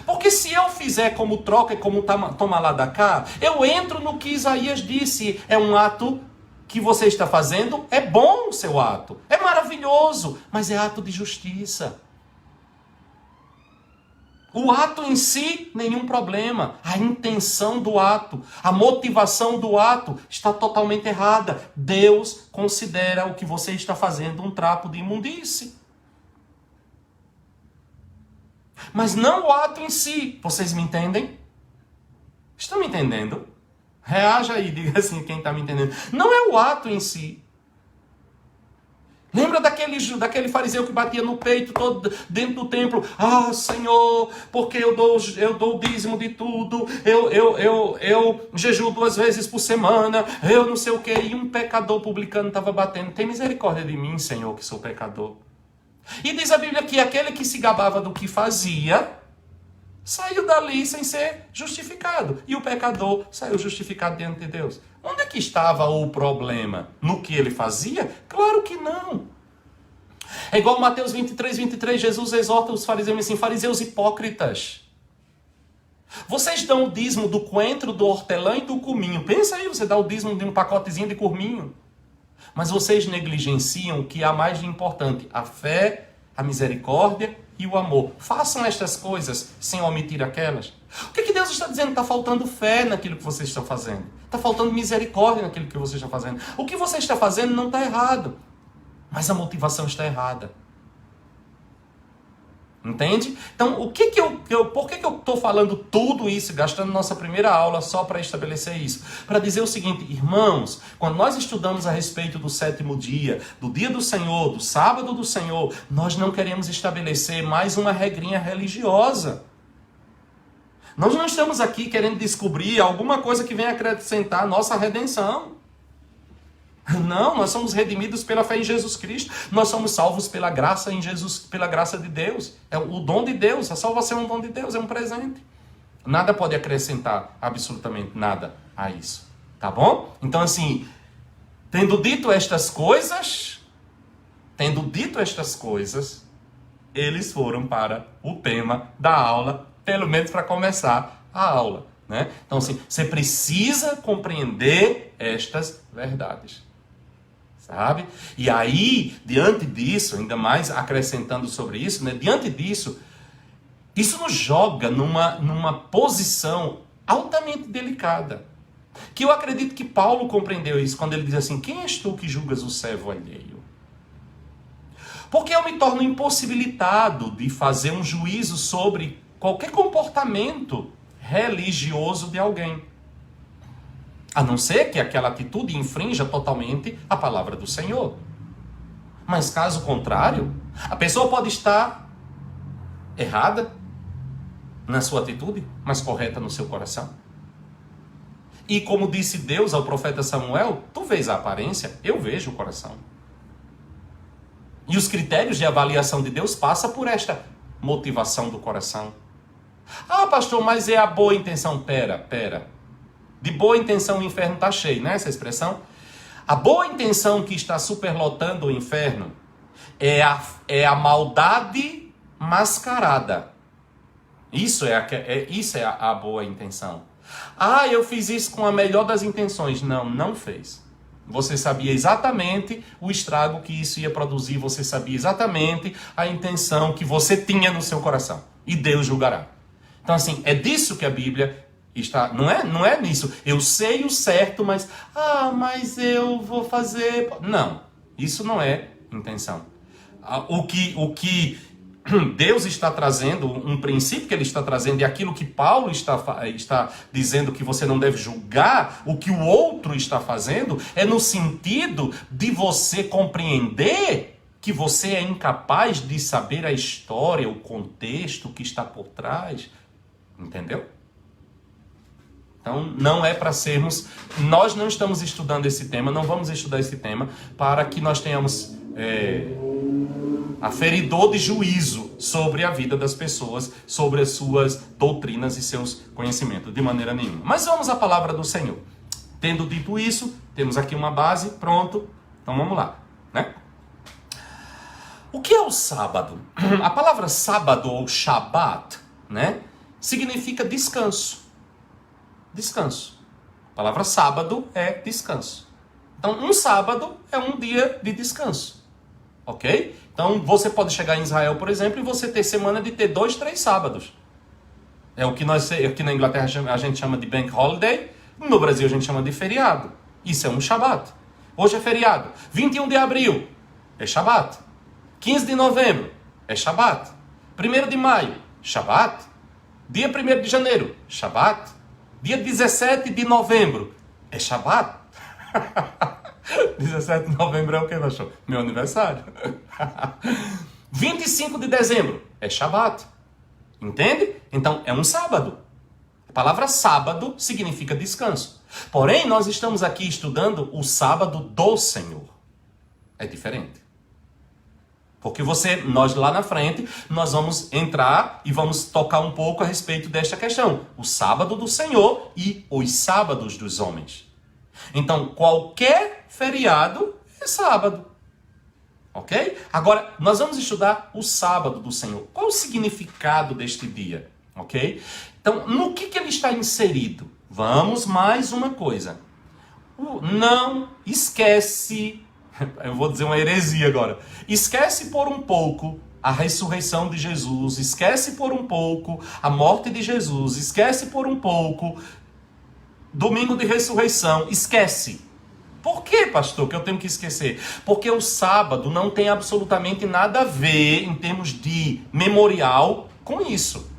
Porque se eu fizer como troca e como toma lá da cá, eu entro no que Isaías disse. É um ato que você está fazendo, é bom o seu ato. É maravilhoso, mas é ato de justiça. O ato em si, nenhum problema. A intenção do ato, a motivação do ato está totalmente errada. Deus considera o que você está fazendo um trapo de imundície. Mas não o ato em si. Vocês me entendem? Estão me entendendo? Reaja aí, diga assim quem está me entendendo. Não é o ato em si. Lembra daquele fariseu que batia no peito todo dentro do templo? Ah, Senhor, porque eu dou o dízimo de tudo, eu jejuo 2 vezes por semana, eu não sei o quê. E um pecador publicano estava batendo. Tem misericórdia de mim, Senhor, que sou pecador. E diz a Bíblia que aquele que se gabava do que fazia, saiu dali sem ser justificado. E o pecador saiu justificado diante de Deus. Onde é que estava o problema? No que ele fazia? Claro que não. É igual Mateus 23, Jesus exorta os fariseus assim, fariseus hipócritas. Vocês dão o dízimo do coentro, do hortelã e do cominho. Pensa aí, você dá o dízimo de um pacotezinho de cominho. Mas vocês negligenciam o que há mais de importante. A fé, a misericórdia e o amor. Façam estas coisas sem omitir aquelas. O que Deus está dizendo? Está faltando fé naquilo que vocês estão fazendo. Está faltando misericórdia naquilo que vocês estão fazendo. O que você está fazendo não está errado. Mas a motivação está errada. Entende? Então, por que eu estou falando tudo isso, gastando nossa primeira aula só para estabelecer isso? Para dizer o seguinte, irmãos, quando nós estudamos a respeito do 7º dia, do dia do Senhor, do sábado do Senhor, nós não queremos estabelecer mais uma regrinha religiosa. Nós não estamos aqui querendo descobrir alguma coisa que venha acrescentar a nossa redenção. Não, nós somos redimidos pela fé em Jesus Cristo. Nós somos salvos pela graça em Jesus, pela graça de Deus. É o dom de Deus, a salvação é um dom de Deus, é um presente. Nada pode acrescentar absolutamente nada a isso. Tá bom? Então assim, tendo dito estas coisas, eles foram para o tema da aula, pelo menos para começar a aula, né? Então assim, você precisa compreender estas verdades. Sabe? E aí, diante disso, ainda mais acrescentando sobre isso, né? Diante disso, isso nos joga numa posição altamente delicada. Que eu acredito que Paulo compreendeu isso quando ele diz assim, quem és tu que julgas o servo alheio? Porque eu me torno impossibilitado de fazer um juízo sobre qualquer comportamento religioso de alguém. A não ser que aquela atitude infrinja totalmente a palavra do Senhor. Mas caso contrário, a pessoa pode estar errada na sua atitude, mas correta no seu coração. E como disse Deus ao profeta Samuel, tu vês a aparência, eu vejo o coração. E os critérios de avaliação de Deus passam por esta motivação do coração. Ah, pastor, mas é a boa intenção. Pera. De boa intenção o inferno está cheio, né? Essa expressão. A boa intenção que está superlotando o inferno é a maldade mascarada. Isso é a boa intenção. Ah, eu fiz isso com a melhor das intenções. Não, não fez. Você sabia exatamente o estrago que isso ia produzir, você sabia exatamente a intenção que você tinha no seu coração. E Deus julgará. Então, assim, é disso que a Bíblia está. Não é nisso. Eu sei o certo, mas eu vou fazer. Não, isso não é intenção. O que Deus está trazendo, um princípio que ele está trazendo, e aquilo que Paulo está dizendo que você não deve julgar o que o outro está fazendo, é no sentido de você compreender que você é incapaz de saber a história, o contexto que está por trás. Entendeu? Então, não é para sermos... Nós não estamos estudando esse tema, não vamos estudar esse tema para que nós tenhamos aferidor de juízo sobre a vida das pessoas, sobre as suas doutrinas e seus conhecimentos, de maneira nenhuma. Mas vamos à palavra do Senhor. Tendo dito isso, temos aqui uma base, pronto. Então vamos lá, né? O que é o sábado? A palavra sábado ou Shabat, né, significa descanso. Descanso. A palavra sábado é descanso. Então, um sábado é um dia de descanso. Ok? Então, você pode chegar em Israel, por exemplo, e você ter semana de ter 2, 3 sábados. É o que nós aqui na Inglaterra a gente chama de Bank Holiday. No Brasil a gente chama de feriado. Isso é um Shabat. Hoje é feriado. 21 de abril é Shabat. 15 de novembro é Shabat. 1º de maio, Shabat. Dia 1º de janeiro, Shabat. Dia 17 de novembro é Shabat. 17 de novembro é o que, Baixou? Meu aniversário. 25 de dezembro é Shabat. Entende? Então, é um sábado. A palavra sábado significa descanso. Porém, nós estamos aqui estudando o sábado do Senhor. É diferente. Porque nós lá na frente, nós vamos entrar e vamos tocar um pouco a respeito desta questão. O sábado do Senhor e os sábados dos homens. Então, qualquer feriado é sábado. Ok? Agora, nós vamos estudar o sábado do Senhor. Qual o significado deste dia? Ok? Então, no que ele está inserido? Vamos mais uma coisa. Não esquece... Eu vou dizer uma heresia agora. Esquece por um pouco a ressurreição de Jesus. Esquece por um pouco a morte de Jesus. Esquece por um pouco domingo de ressurreição. Esquece. Por que, pastor, que eu tenho que esquecer? Porque o sábado não tem absolutamente nada a ver, em termos de memorial, com isso.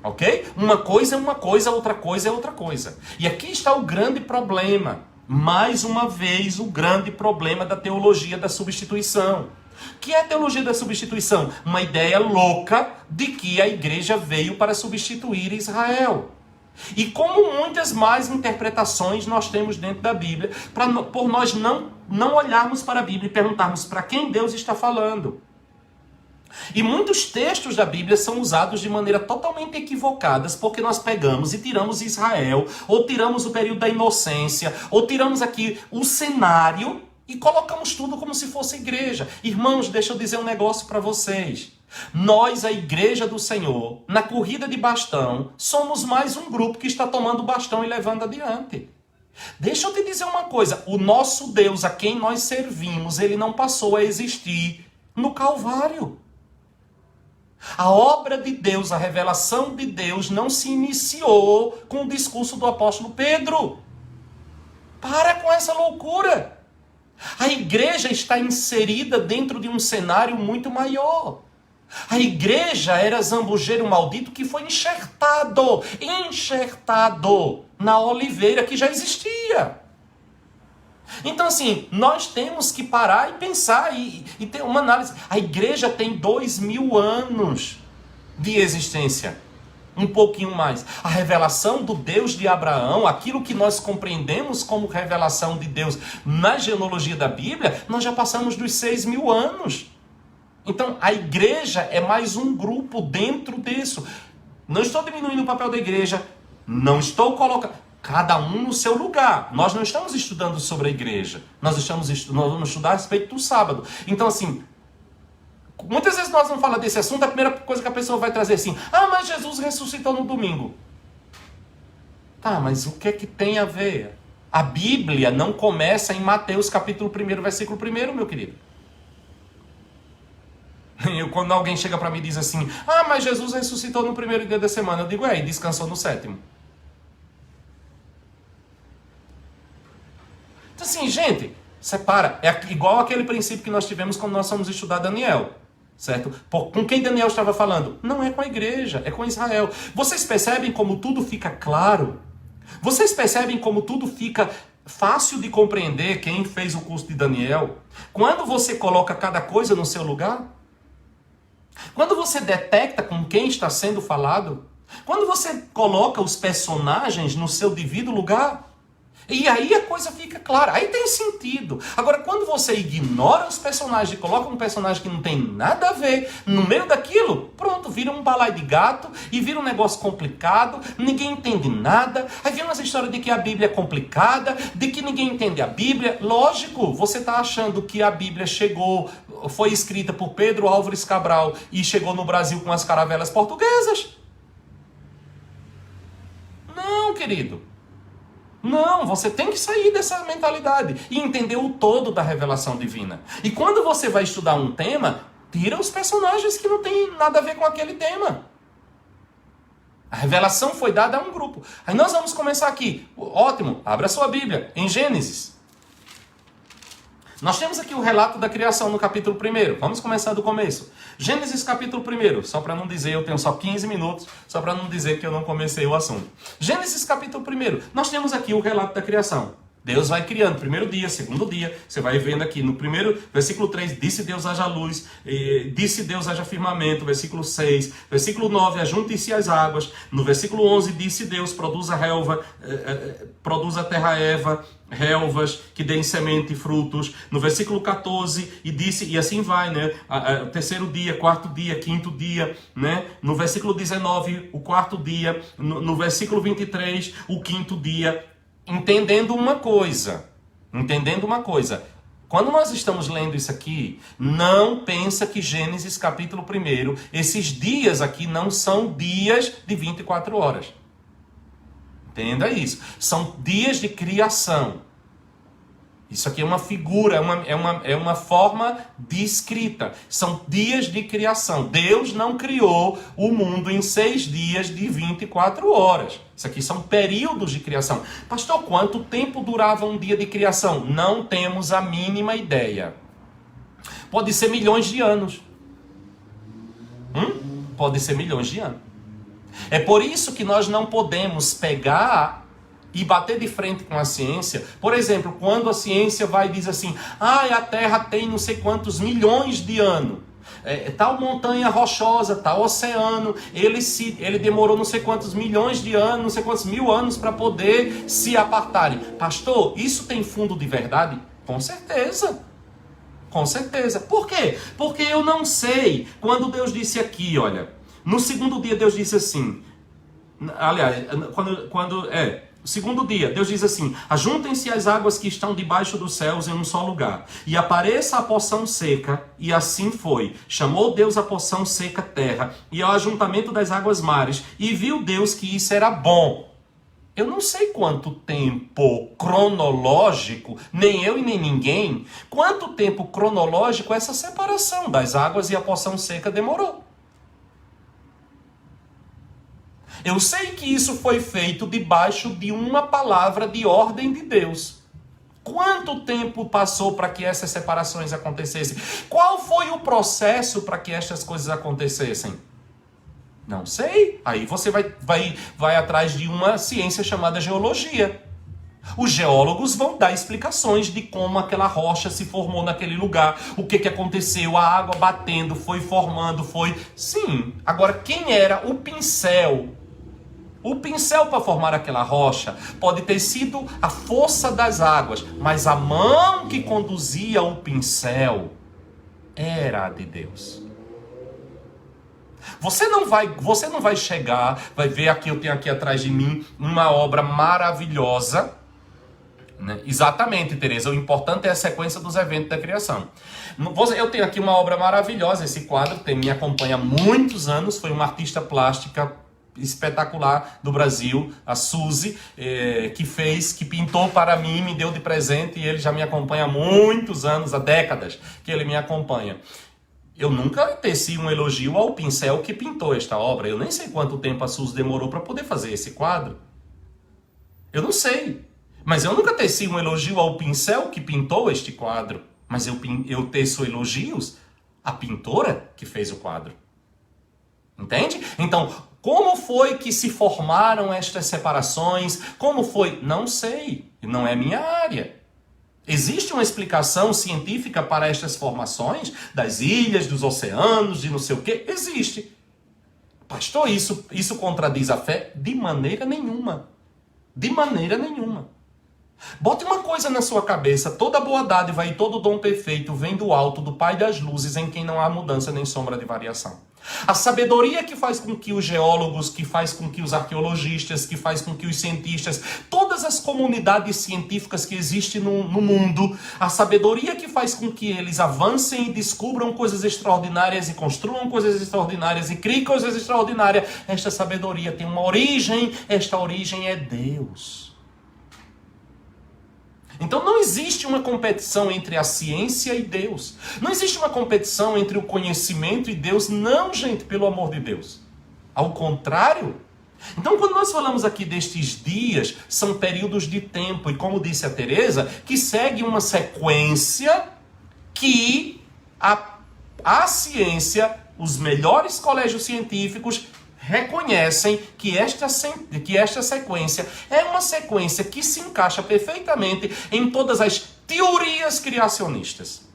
Ok? Uma coisa é uma coisa, outra coisa é outra coisa. E aqui está o grande problema. Mais uma vez, o grande problema da teologia da substituição. O que é a teologia da substituição? Uma ideia louca de que a igreja veio para substituir Israel. E como muitas mais interpretações nós temos dentro da Bíblia, por nós não olharmos para a Bíblia e perguntarmos para quem Deus está falando. E muitos textos da Bíblia são usados de maneira totalmente equivocada, porque nós pegamos e tiramos Israel, ou tiramos o período da inocência, ou tiramos aqui o cenário e colocamos tudo como se fosse igreja. Irmãos, deixa eu dizer um negócio para vocês. Nós, a igreja do Senhor, na corrida de bastão, somos mais um grupo que está tomando o bastão e levando adiante. Deixa eu te dizer uma coisa, o nosso Deus a quem nós servimos, ele não passou a existir no Calvário. A obra de Deus, a revelação de Deus não se iniciou com o discurso do apóstolo Pedro. Para com essa loucura. A igreja está inserida dentro de um cenário muito maior. A igreja era zambujeiro maldito que foi enxertado na oliveira que já existia. Então, assim, nós temos que parar e pensar e ter uma análise. A igreja tem 2000 anos de existência. Um pouquinho mais. A revelação do Deus de Abraão, aquilo que nós compreendemos como revelação de Deus na genealogia da Bíblia, nós já passamos dos 6000 anos. Então, a igreja é mais um grupo dentro disso. Não estou diminuindo o papel da igreja, não estou colocando... Cada um no seu lugar. Nós não estamos estudando sobre a igreja. Nós vamos estudar a respeito do sábado. Então, assim, muitas vezes nós vamos falar desse assunto, a primeira coisa que a pessoa vai trazer assim, mas Jesus ressuscitou no domingo. Tá, mas o que é que tem a ver? A Bíblia não começa em Mateus capítulo 1, versículo 1, meu querido. Quando alguém chega para mim e diz assim, ah, mas Jesus ressuscitou no primeiro dia da semana, eu digo, e descansou no sétimo. Então assim, gente, separa. É igual aquele princípio que nós tivemos quando nós fomos estudar Daniel. Certo? Com quem Daniel estava falando? Não é com a igreja, é com Israel. Vocês percebem como tudo fica claro? Vocês percebem como tudo fica fácil de compreender quem fez o curso de Daniel? Quando você coloca cada coisa no seu lugar? Quando você detecta com quem está sendo falado? Quando você coloca os personagens no seu devido lugar? E aí a coisa fica clara, aí tem sentido. Agora, quando você ignora os personagens e coloca um personagem que não tem nada a ver no meio daquilo, pronto, vira um balai de gato e vira um negócio complicado, ninguém entende nada. Aí vem umas histórias de que a Bíblia é complicada, de que ninguém entende a Bíblia. Lógico, você está achando que a Bíblia foi escrita por Pedro Álvares Cabral e chegou no Brasil com as caravelas portuguesas? Não, querido. Não, você tem que sair dessa mentalidade e entender o todo da revelação divina. E quando você vai estudar um tema, tira os personagens que não tem nada a ver com aquele tema. A revelação foi dada a um grupo. Aí nós vamos começar aqui. Ótimo, abra sua Bíblia, em Gênesis. Nós temos aqui o relato da criação no capítulo 1. Vamos começar do começo. Gênesis capítulo 1. Só para não dizer, eu tenho só 15 minutos, só para não dizer que eu não comecei o assunto. Gênesis capítulo 1. Nós temos aqui o relato da criação. Deus vai criando, primeiro dia, segundo dia, você vai vendo aqui no primeiro, versículo 3, disse Deus haja luz, disse Deus haja firmamento, versículo 6, versículo 9, ajuntem-se as águas, no versículo 11, disse Deus, produza relva, produza a terra Eva, relvas que deem semente e frutos, no versículo 14, e disse, e assim vai, né, terceiro dia, quarto dia, quinto dia, né, no versículo 19, o quarto dia, no versículo 23, o quinto dia. Entendendo uma coisa, quando nós estamos lendo isso aqui, não pensa que Gênesis capítulo 1, esses dias aqui não são dias de 24 horas. Entenda isso, são dias de criação. Isso aqui é uma figura, é uma forma de escrita. São dias de criação. Deus não criou o mundo em 6 dias de 24 horas. Isso aqui são períodos de criação. Pastor, quanto tempo durava um dia de criação? Não temos a mínima ideia. Pode ser milhões de anos. Pode ser milhões de anos. É por isso que nós não podemos pegar e bater de frente com a ciência. Por exemplo, quando a ciência vai e diz assim, a Terra tem não sei quantos milhões de anos. Tal montanha rochosa, tal oceano, ele demorou não sei quantos milhões de anos, não sei quantos mil anos para poder se apartarem. Pastor, isso tem fundo de verdade? Com certeza. Com certeza. Por quê? Porque eu não sei. Quando Deus disse aqui, olha, no segundo dia Deus disse assim, aliás, o segundo dia, Deus diz assim, ajuntem-se as águas que estão debaixo dos céus em um só lugar, e apareça a porção seca, e assim foi. Chamou Deus a porção seca terra, e ao ajuntamento das águas mares, e viu Deus que isso era bom. Eu não sei quanto tempo cronológico, nem eu e nem ninguém, quanto tempo cronológico essa separação das águas e a porção seca demorou. Eu sei que isso foi feito debaixo de uma palavra de ordem de Deus. Quanto tempo passou para que essas separações acontecessem? Qual foi o processo para que estas coisas acontecessem? Não sei. Aí você vai atrás de uma ciência chamada geologia. Os geólogos vão dar explicações de como aquela rocha se formou naquele lugar, o que aconteceu, a água batendo, foi formando, foi... Sim. Agora, quem era o pincel? O pincel para formar aquela rocha pode ter sido a força das águas, mas a mão que conduzia o pincel era a de Deus. Você não vai chegar, vai ver aqui, eu tenho aqui atrás de mim uma obra maravilhosa, né? Exatamente, Tereza, o importante é a sequência dos eventos da criação. Eu tenho aqui uma obra maravilhosa, esse quadro me acompanha há muitos anos, foi uma artista plástica espetacular do Brasil, a Suzy, que pintou para mim, me deu de presente, e ele já me acompanha há muitos anos, há décadas que ele me acompanha. Eu nunca teci um elogio ao pincel que pintou esta obra. Eu nem sei quanto tempo a Suzy demorou para poder fazer esse quadro. Eu não sei. Mas eu nunca teci um elogio ao pincel que pintou este quadro. Mas eu teço elogios à pintora que fez o quadro. Entende? Então, como foi que se formaram estas separações? Como foi? Não sei. Não é minha área. Existe uma explicação científica para estas formações das ilhas, dos oceanos, de não sei o quê? Existe. Pastor, isso contradiz a fé? De maneira nenhuma. De maneira nenhuma. Bote uma coisa na sua cabeça: toda boa dádiva e todo dom perfeito vem do alto, do Pai das luzes, em quem não há mudança nem sombra de variação. A sabedoria que faz com que os geólogos, que faz com que os arqueologistas, que faz com que os cientistas, todas as comunidades científicas que existem no mundo, a sabedoria que faz com que eles avancem e descubram coisas extraordinárias e construam coisas extraordinárias e criem coisas extraordinárias, esta sabedoria tem uma origem, esta origem é Deus. Então não existe uma competição entre a ciência e Deus. Não existe uma competição entre o conhecimento e Deus. Não, gente, pelo amor de Deus. Ao contrário. Então quando nós falamos aqui destes dias, são períodos de tempo. E como disse a Teresa, que segue uma sequência que a ciência, os melhores colégios científicos, reconhecem que esta sequência é uma sequência que se encaixa perfeitamente em todas as teorias criacionistas.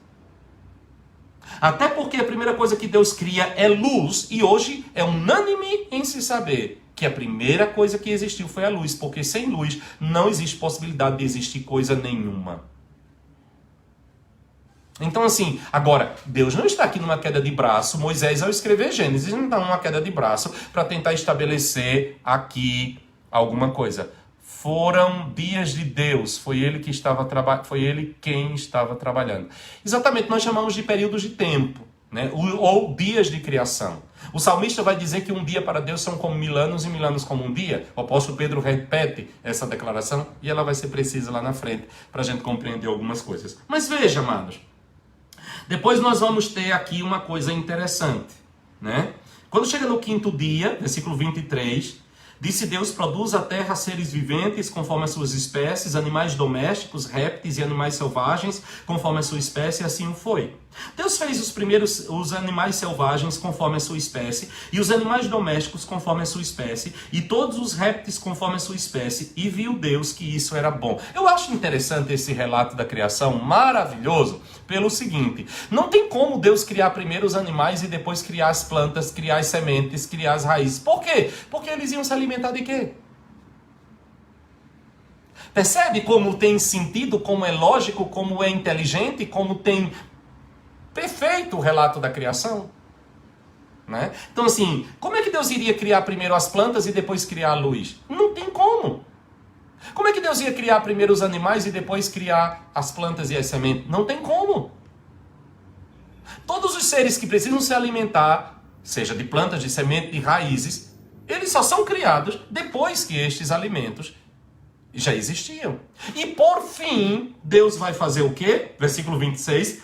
Até porque a primeira coisa que Deus cria é luz, e hoje é unânime em se saber que a primeira coisa que existiu foi a luz, porque sem luz não existe possibilidade de existir coisa nenhuma. Então assim, agora, Deus não está aqui numa queda de braço. Moisés, ao escrever Gênesis, não está numa queda de braço para tentar estabelecer aqui alguma coisa. Foram dias de Deus, foi ele quem estava trabalhando. Exatamente, nós chamamos de períodos de tempo, né? Ou dias de criação. O salmista vai dizer que um dia para Deus são como 1000 anos e 1000 anos como um dia. O apóstolo Pedro repete essa declaração e ela vai ser precisa lá na frente para a gente compreender algumas coisas. Mas veja, amados, depois nós vamos ter aqui uma coisa interessante, né? Quando chega no 5º dia, versículo 23, disse Deus: produz a terra seres viventes conforme as suas espécies, animais domésticos, répteis e animais selvagens conforme a sua espécie, e assim o foi. Deus fez os animais selvagens conforme a sua espécie, e os animais domésticos conforme a sua espécie, e todos os répteis conforme a sua espécie, e viu Deus que isso era bom. Eu acho interessante esse relato da criação, maravilhoso, pelo seguinte: não tem como Deus criar primeiro os animais e depois criar as plantas, criar as sementes, criar as raízes. Por quê? Porque eles iam se alimentar de quê? Percebe como tem sentido, como é lógico, como é inteligente, como tem perfeito o relato da criação, né? Então assim, como é que Deus iria criar primeiro as plantas e depois criar a luz? Não tem como. Como é que Deus ia criar primeiro os animais e depois criar as plantas e as sementes? Não tem como. Todos os seres que precisam se alimentar, seja de plantas, de sementes, de raízes, eles só são criados depois que estes alimentos já existiam. E por fim, Deus vai fazer o quê? Versículo 26.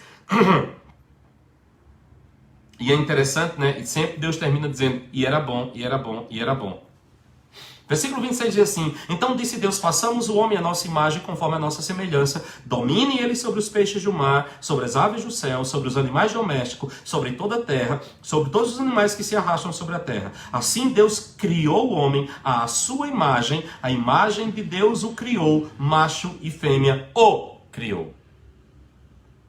E é interessante, né? E sempre Deus termina dizendo: e era bom, e era bom, e era bom. Versículo 26 diz assim: então disse Deus: façamos o homem à nossa imagem, conforme a nossa semelhança, domine ele sobre os peixes do mar, sobre as aves do céu, sobre os animais domésticos, sobre toda a terra, sobre todos os animais que se arrastam sobre a terra. Assim Deus criou o homem à sua imagem, a imagem de Deus o criou, macho e fêmea o criou.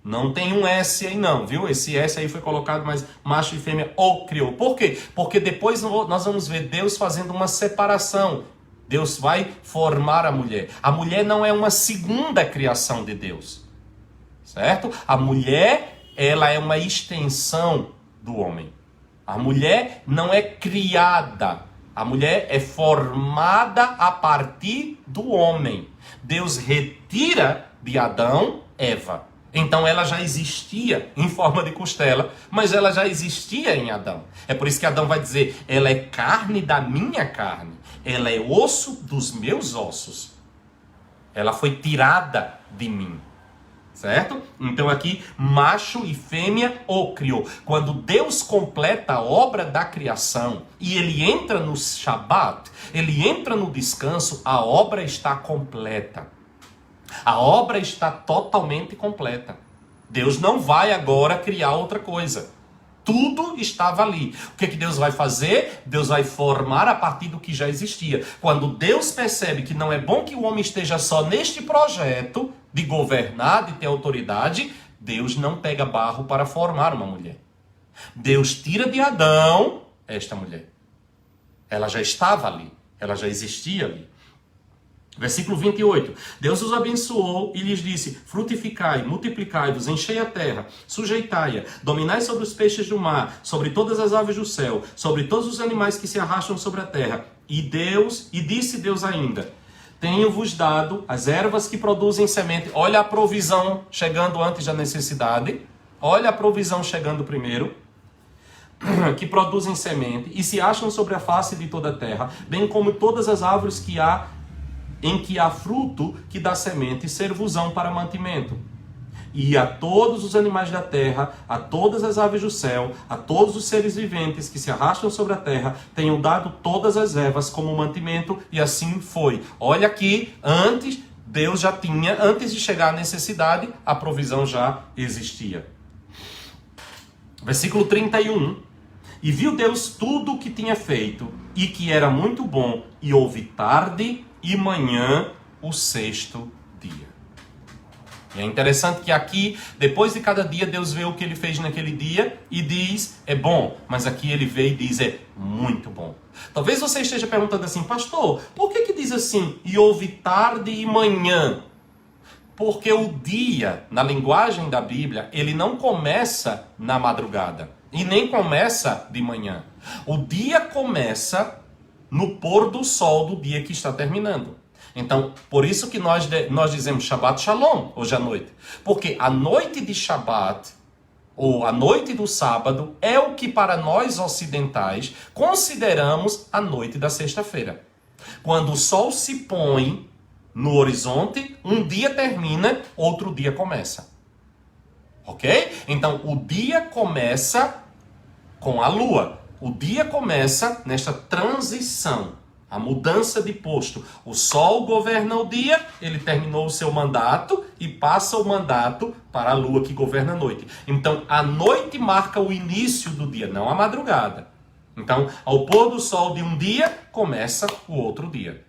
Não tem um S aí não, viu? Esse S aí foi colocado, mas macho e fêmea o criou. Por quê? Porque depois nós vamos ver Deus fazendo uma separação. Deus vai formar a mulher. A mulher não é uma segunda criação de Deus, certo? A mulher, ela é uma extensão do homem. A mulher não é criada. A mulher é formada a partir do homem. Deus retira de Adão Eva. Então ela já existia em forma de costela, mas ela já existia em Adão. É por isso que Adão vai dizer, ela é carne da minha carne, ela é osso dos meus ossos. Ela foi tirada de mim. Certo? Então aqui, macho e fêmea o criou. Quando Deus completa a obra da criação e ele entra no Shabat, ele entra no descanso, a obra está completa. A obra está totalmente completa. Deus não vai agora criar outra coisa. Tudo estava ali. O que Deus vai fazer? Deus vai formar a partir do que já existia. Quando Deus percebe que não é bom que o homem esteja só neste projeto de governar, de ter autoridade, Deus não pega barro para formar uma mulher. Deus tira de Adão esta mulher. Ela já estava ali. Ela já existia ali. Versículo 28. Deus os abençoou e lhes disse, frutificai, multiplicai-vos, enchei a terra, sujeitai-a, dominai sobre os peixes do mar, sobre todas as aves do céu, sobre todos os animais que se arrastam sobre a terra. E disse Deus ainda, tenho-vos dado as ervas que produzem semente. Olha a provisão chegando antes da necessidade. Olha a provisão chegando primeiro. Que produzem semente e se acham sobre a face de toda a terra, bem como todas as árvores em que há fruto que dá semente, servosão para mantimento. E a todos os animais da terra, a todas as aves do céu, a todos os seres viventes que se arrastam sobre a terra, tenho dado todas as ervas como mantimento, e assim foi. Olha aqui, antes, Deus já tinha, antes de chegar à necessidade, a provisão já existia. Versículo 31. E viu Deus tudo o que tinha feito, e que era muito bom, e houve tarde e manhã o sexto dia. E é interessante que aqui, depois de cada dia, Deus vê o que ele fez naquele dia e diz, é bom. Mas aqui ele vê e diz, é muito bom. Talvez você esteja perguntando assim, pastor, por que diz assim, e houve tarde e manhã? Porque o dia, na linguagem da Bíblia, ele não começa na madrugada. E nem começa de manhã. O dia começa no pôr do sol do dia que está terminando. Então, por isso que nós dizemos Shabbat Shalom, hoje à noite. Porque a noite de Shabbat, ou a noite do sábado, é o que para nós ocidentais consideramos a noite da sexta-feira. Quando o sol se põe no horizonte, um dia termina, outro dia começa. Ok? Então, o dia começa com a lua. O dia começa nesta transição, a mudança de posto. O sol governa o dia, ele terminou o seu mandato e passa o mandato para a lua que governa a noite. Então, a noite marca o início do dia, não a madrugada. Então, ao pôr do sol de um dia, começa o outro dia.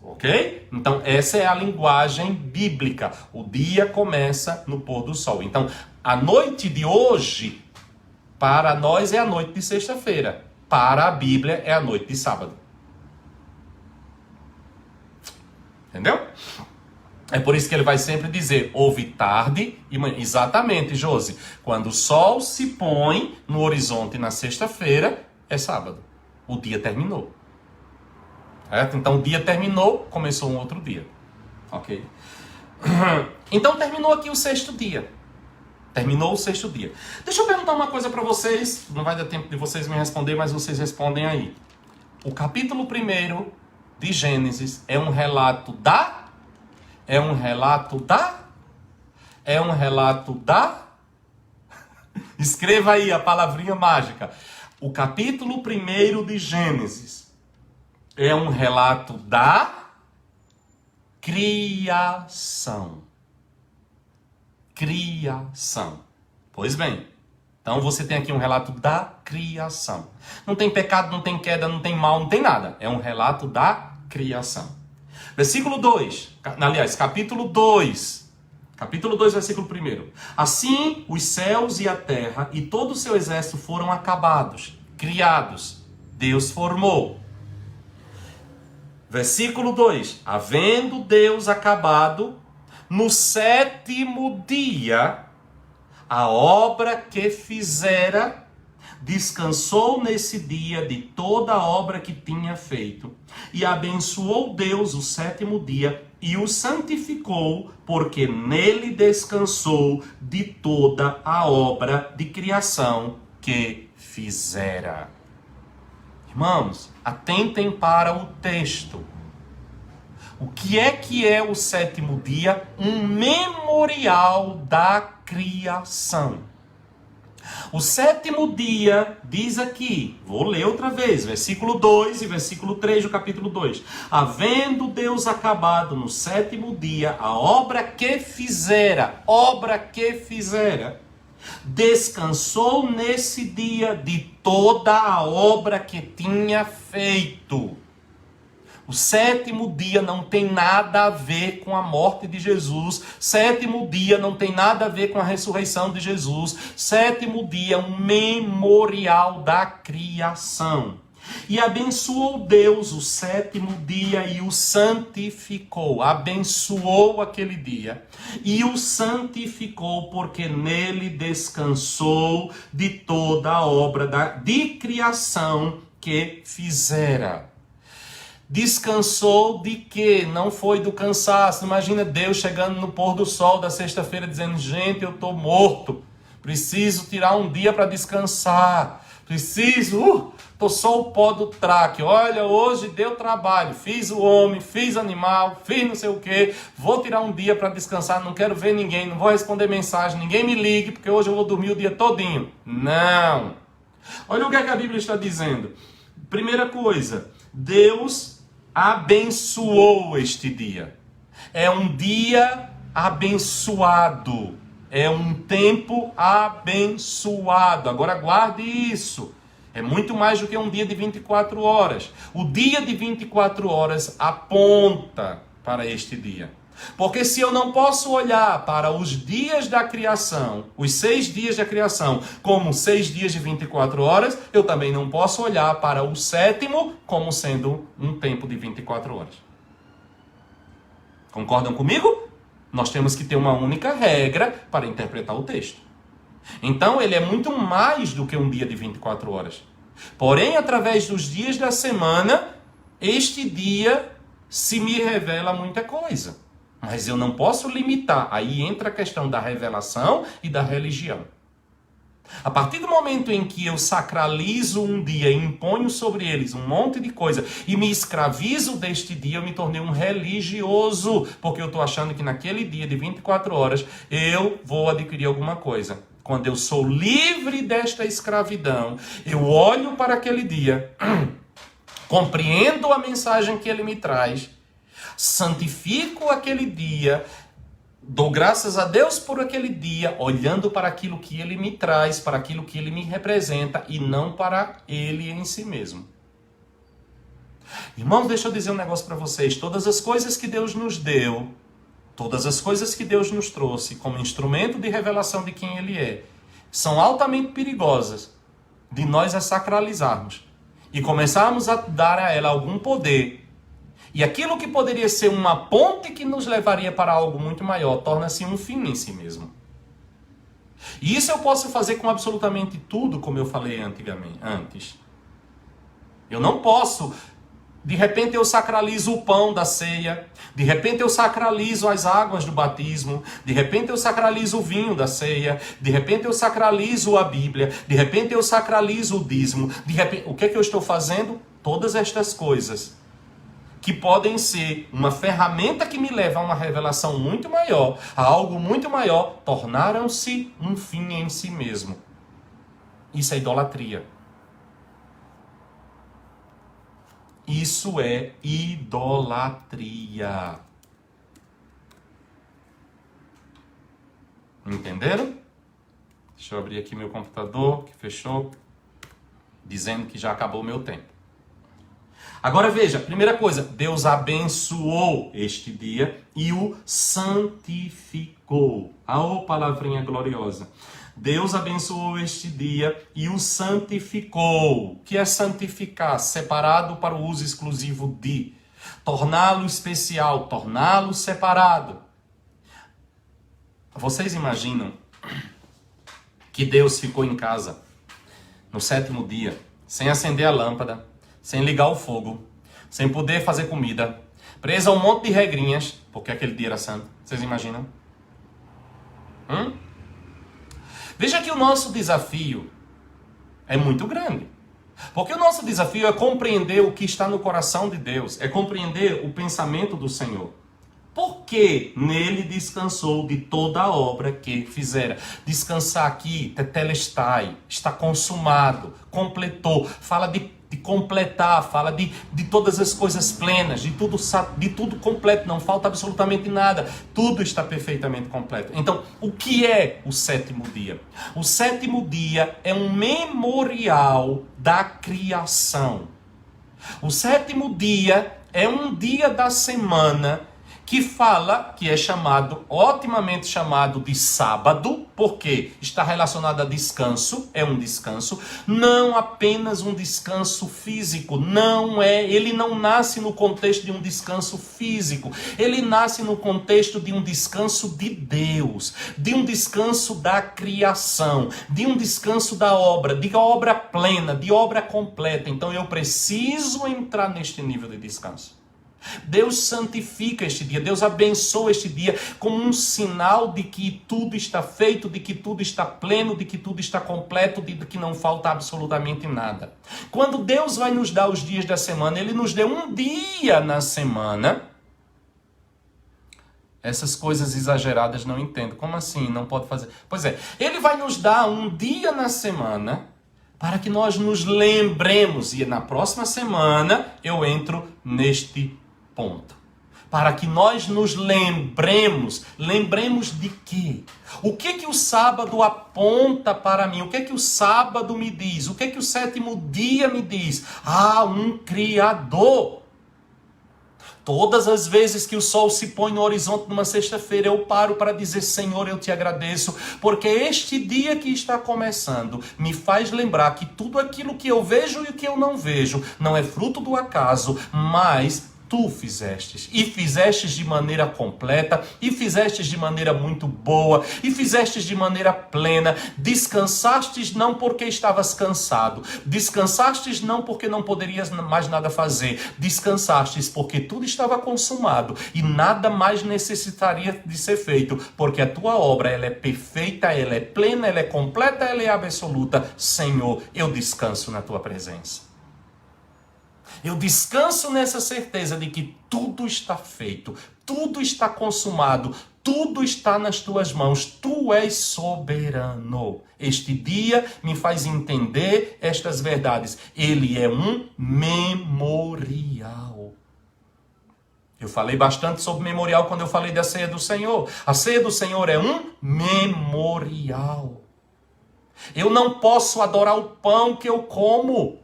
Ok? Então, essa é a linguagem bíblica. O dia começa no pôr do sol. Então, a noite de hoje, para nós, é a noite de sexta-feira. Para a Bíblia, é a noite de sábado. Entendeu? É por isso que ele vai sempre dizer, houve tarde e manhã. Exatamente, Josi. Quando o sol se põe no horizonte na sexta-feira, é sábado. O dia terminou. Certo? Então o dia terminou, começou um outro dia. Ok? Então terminou aqui o sexto dia. Terminou o sexto dia. Deixa eu perguntar uma coisa para vocês. Não vai dar tempo de vocês me responder, mas vocês respondem aí. O capítulo 1 de Gênesis é um relato da... É um relato da... É um relato da... Escreva aí a palavrinha mágica. O capítulo 1 de Gênesis é um relato da criação. Criação. Pois bem, então você tem aqui um relato da criação. Não tem pecado, não tem queda, não tem mal, não tem nada. É um relato da criação. Versículo 2. Aliás, capítulo 2. Capítulo 2, versículo 1. Assim, os céus e a terra e todo o seu exército foram acabados, criados. Deus formou. Versículo 2. Havendo Deus acabado, no sétimo dia, a obra que fizera, descansou nesse dia de toda a obra que tinha feito, e abençoou Deus o sétimo dia, e o santificou, porque nele descansou de toda a obra de criação que fizera. Irmãos, atentem para o texto. O que é o sétimo dia? Um memorial da criação. O sétimo dia diz aqui, vou ler outra vez, versículo 2 e versículo 3 do capítulo 2. Havendo Deus acabado no sétimo dia a obra que fizera, descansou nesse dia de toda a obra que tinha feito. O sétimo dia não tem nada a ver com a morte de Jesus. Sétimo dia não tem nada a ver com a ressurreição de Jesus. Sétimo dia é um memorial da criação. E abençoou Deus o sétimo dia e o santificou. Abençoou aquele dia e o santificou, porque nele descansou de toda a obra de criação que fizera. Descansou de quê? Não foi do cansaço. Imagina Deus chegando no pôr do sol da sexta-feira dizendo: gente, eu estou morto. Preciso tirar um dia para descansar. Estou só o pó do traque. Olha, hoje deu trabalho. Fiz o homem, fiz animal, fiz não sei o quê. Vou tirar um dia para descansar. Não quero ver ninguém, não vou responder mensagem. Ninguém me ligue, porque hoje eu vou dormir o dia todinho. Não. Olha o que a Bíblia está dizendo. Primeira coisa, Deus abençoou este dia. É um dia abençoado. É um tempo abençoado. Agora guarde isso. É muito mais do que um dia de 24 horas. O dia de 24 horas aponta para este dia. Porque se eu não posso olhar para os dias da criação, os 6 dias da criação, como 6 dias de 24 horas, eu também não posso olhar para o sétimo como sendo um tempo de 24 horas. Concordam comigo? Nós temos que ter uma única regra para interpretar o texto. Então, ele é muito mais do que um dia de 24 horas. Porém, através dos dias da semana, este dia se me revela muita coisa. Mas eu não posso limitar. Aí entra a questão da revelação e da religião. A partir do momento em que eu sacralizo um dia e imponho sobre eles um monte de coisa e me escravizo deste dia, eu me tornei um religioso, porque eu estou achando que naquele dia de 24 horas eu vou adquirir alguma coisa. Quando eu sou livre desta escravidão, eu olho para aquele dia, compreendo a mensagem que ele me traz, santifico aquele dia, dou graças a Deus por aquele dia, olhando para aquilo que ele me traz, para aquilo que ele me representa e não para ele em si mesmo. Irmãos, deixa eu dizer um negócio para vocês. Todas as coisas que Deus nos deu, todas as coisas que Deus nos trouxe como instrumento de revelação de quem ele é, são altamente perigosas de nós a sacralizarmos e começarmos a dar a ela algum poder. E aquilo que poderia ser uma ponte que nos levaria para algo muito maior, torna-se um fim em si mesmo. E isso eu posso fazer com absolutamente tudo, como eu falei antes. Eu não posso, de repente eu sacralizo o pão da ceia, de repente eu sacralizo as águas do batismo, de repente eu sacralizo o vinho da ceia, de repente eu sacralizo a Bíblia, de repente eu sacralizo o dízimo, de repente, o que é que eu estou fazendo? Todas estas coisas que podem ser uma ferramenta que me leva a uma revelação muito maior, a algo muito maior, tornaram-se um fim em si mesmo. Isso é idolatria. Isso é idolatria. Entenderam? Deixa eu abrir aqui meu computador, que fechou, dizendo que já acabou o meu tempo. Agora veja, primeira coisa, Deus abençoou este dia e o santificou. Ô palavrinha gloriosa. Deus abençoou este dia e o santificou. O que é santificar? Separado para o uso exclusivo de. Torná-lo especial, torná-lo separado. Vocês imaginam que Deus ficou em casa no sétimo dia, sem acender a lâmpada, sem ligar o fogo, sem poder fazer comida, presa a um monte de regrinhas, porque aquele dia era santo. Vocês imaginam? Veja que o nosso desafio é muito grande. Porque o nosso desafio é compreender o que está no coração de Deus, é compreender o pensamento do Senhor. Porque nele descansou de toda a obra que fizera. Descansar aqui, tetelestai, está consumado, completou. Fala de completar, fala de todas as coisas plenas, de tudo completo, não falta absolutamente nada. Tudo está perfeitamente completo. Então, o que é o sétimo dia? O sétimo dia é um memorial da criação. O sétimo dia é um dia da semana que é chamado, otimamente chamado de sábado, porque está relacionado a descanso, é um descanso, não apenas um descanso físico, ele não nasce no contexto de um descanso físico, ele nasce no contexto de um descanso de Deus, de um descanso da criação, de um descanso da obra, de obra plena, de obra completa. Então eu preciso entrar neste nível de descanso. Deus santifica este dia, Deus abençoa este dia como um sinal de que tudo está feito, de que tudo está pleno, de que tudo está completo, de que não falta absolutamente nada. Quando Deus vai nos dar os dias da semana, Ele nos deu um dia na semana. Essas coisas exageradas não entendo. Como assim? Não pode fazer? Pois é, Ele vai nos dar um dia na semana para que nós nos lembremos. E na próxima semana eu entro neste ponto. Para que nós nos lembremos de quê? O que o sábado aponta para mim? O que o sábado me diz? O que o sétimo dia me diz? Um Criador. Todas as vezes que o sol se põe no horizonte numa sexta-feira, eu paro para dizer: Senhor, eu te agradeço, porque este dia que está começando me faz lembrar que tudo aquilo que eu vejo e o que eu não vejo não é fruto do acaso, mas tu fizestes, e fizestes de maneira completa, e fizestes de maneira muito boa, e fizestes de maneira plena. Descansastes não porque estavas cansado, descansastes não porque não poderias mais nada fazer, descansastes porque tudo estava consumado e nada mais necessitaria de ser feito, porque a tua obra ela é perfeita, ela é plena, ela é completa, ela é absoluta. Senhor, eu descanso na tua presença. Eu descanso nessa certeza de que tudo está feito, tudo está consumado, tudo está nas tuas mãos. Tu és soberano. Este dia me faz entender estas verdades. Ele é um memorial. Eu falei bastante sobre memorial quando eu falei da ceia do Senhor. A ceia do Senhor é um memorial. Eu não posso adorar o pão que eu como.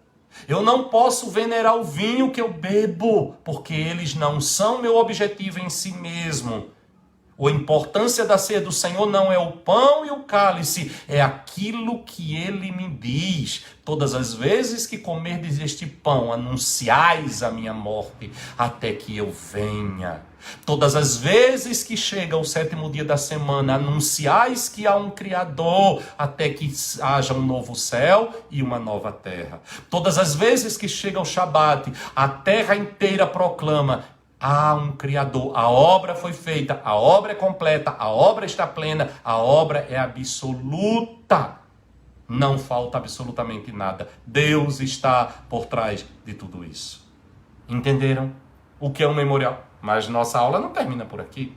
Eu não posso venerar o vinho que eu bebo, porque eles não são meu objetivo em si mesmo. A importância da ceia do Senhor não é o pão e o cálice, é aquilo que Ele me diz. Todas as vezes que comerdes este pão, anunciais a minha morte, até que eu venha. Todas as vezes que chega o sétimo dia da semana, anunciais que há um Criador, até que haja um novo céu e uma nova terra. Todas as vezes que chega o Shabat, a terra inteira proclama: há um Criador, a obra foi feita, a obra é completa, a obra está plena, a obra é absoluta. Não falta absolutamente nada. Deus está por trás de tudo isso. Entenderam o que é um memorial? Mas nossa aula não termina por aqui.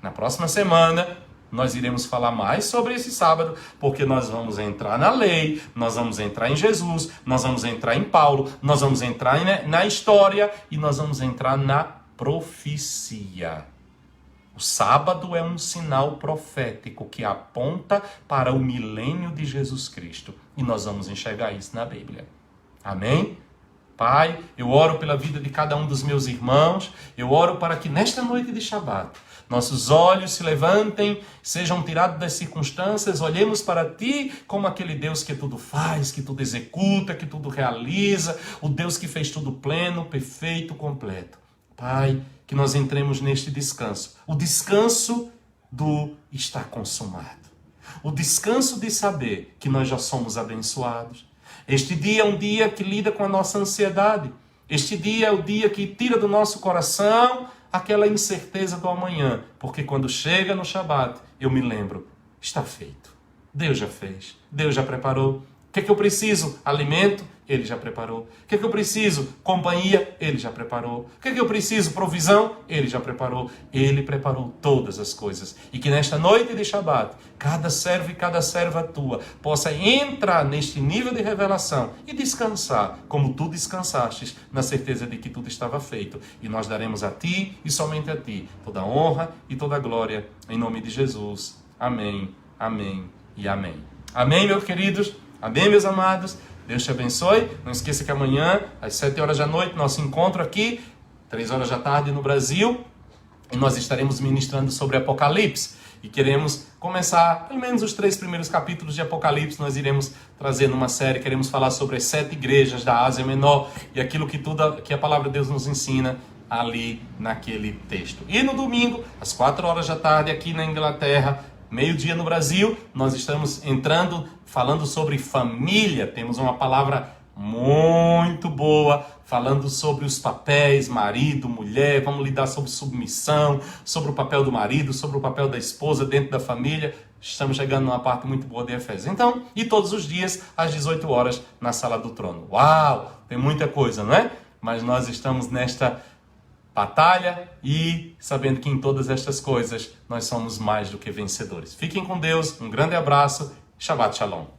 Na próxima semana, nós iremos falar mais sobre esse sábado, porque nós vamos entrar na lei, nós vamos entrar em Jesus, nós vamos entrar em Paulo, nós vamos entrar na história e nós vamos entrar na profecia. O sábado é um sinal profético que aponta para o milênio de Jesus Cristo. E nós vamos enxergar isso na Bíblia. Amém? Pai, eu oro pela vida de cada um dos meus irmãos. Eu oro para que nesta noite de Shabat, nossos olhos se levantem, sejam tirados das circunstâncias, olhemos para Ti como aquele Deus que tudo faz, que tudo executa, que tudo realiza, o Deus que fez tudo pleno, perfeito, completo. Pai, que nós entremos neste descanso. O descanso do estar consumado. O descanso de saber que nós já somos abençoados. Este dia é um dia que lida com a nossa ansiedade. Este dia é o dia que tira do nosso coração aquela incerteza do amanhã. Porque quando chega no Shabat, eu me lembro, está feito. Deus já fez, Deus já preparou. O que é que eu preciso? Alimento? Ele já preparou. O que é que eu preciso? Companhia? Ele já preparou. O que é que eu preciso? Provisão? Ele já preparou. Ele preparou todas as coisas. E que nesta noite de Shabat, cada servo e cada serva tua possa entrar neste nível de revelação e descansar, como tu descansastes, na certeza de que tudo estava feito. E nós daremos a ti e somente a ti toda a honra e toda a glória, em nome de Jesus. Amém, amém e amém. Amém, meus queridos? Amém, meus amados? Deus te abençoe. Não esqueça que amanhã, às 7 horas da noite, nosso encontro aqui, 3 horas da tarde no Brasil, e nós estaremos ministrando sobre Apocalipse. E queremos começar, pelo menos os 3 primeiros capítulos de Apocalipse, nós iremos trazer numa série, queremos falar sobre as 7 igrejas da Ásia Menor e aquilo que a palavra de Deus nos ensina ali naquele texto. E no domingo, às 4 horas da tarde, aqui na Inglaterra, meio-dia no Brasil, nós estamos falando sobre família. Temos uma palavra muito boa, falando sobre os papéis, marido, mulher. Vamos lidar sobre submissão, sobre o papel do marido, sobre o papel da esposa dentro da família. Estamos chegando numa parte muito boa de Efésios. Então, e todos os dias, às 18 horas, na Sala do Trono. Uau! Tem muita coisa, não é? Mas nós estamos nesta batalha e sabendo que em todas estas coisas nós somos mais do que vencedores. Fiquem com Deus, um grande abraço, Shabbat Shalom.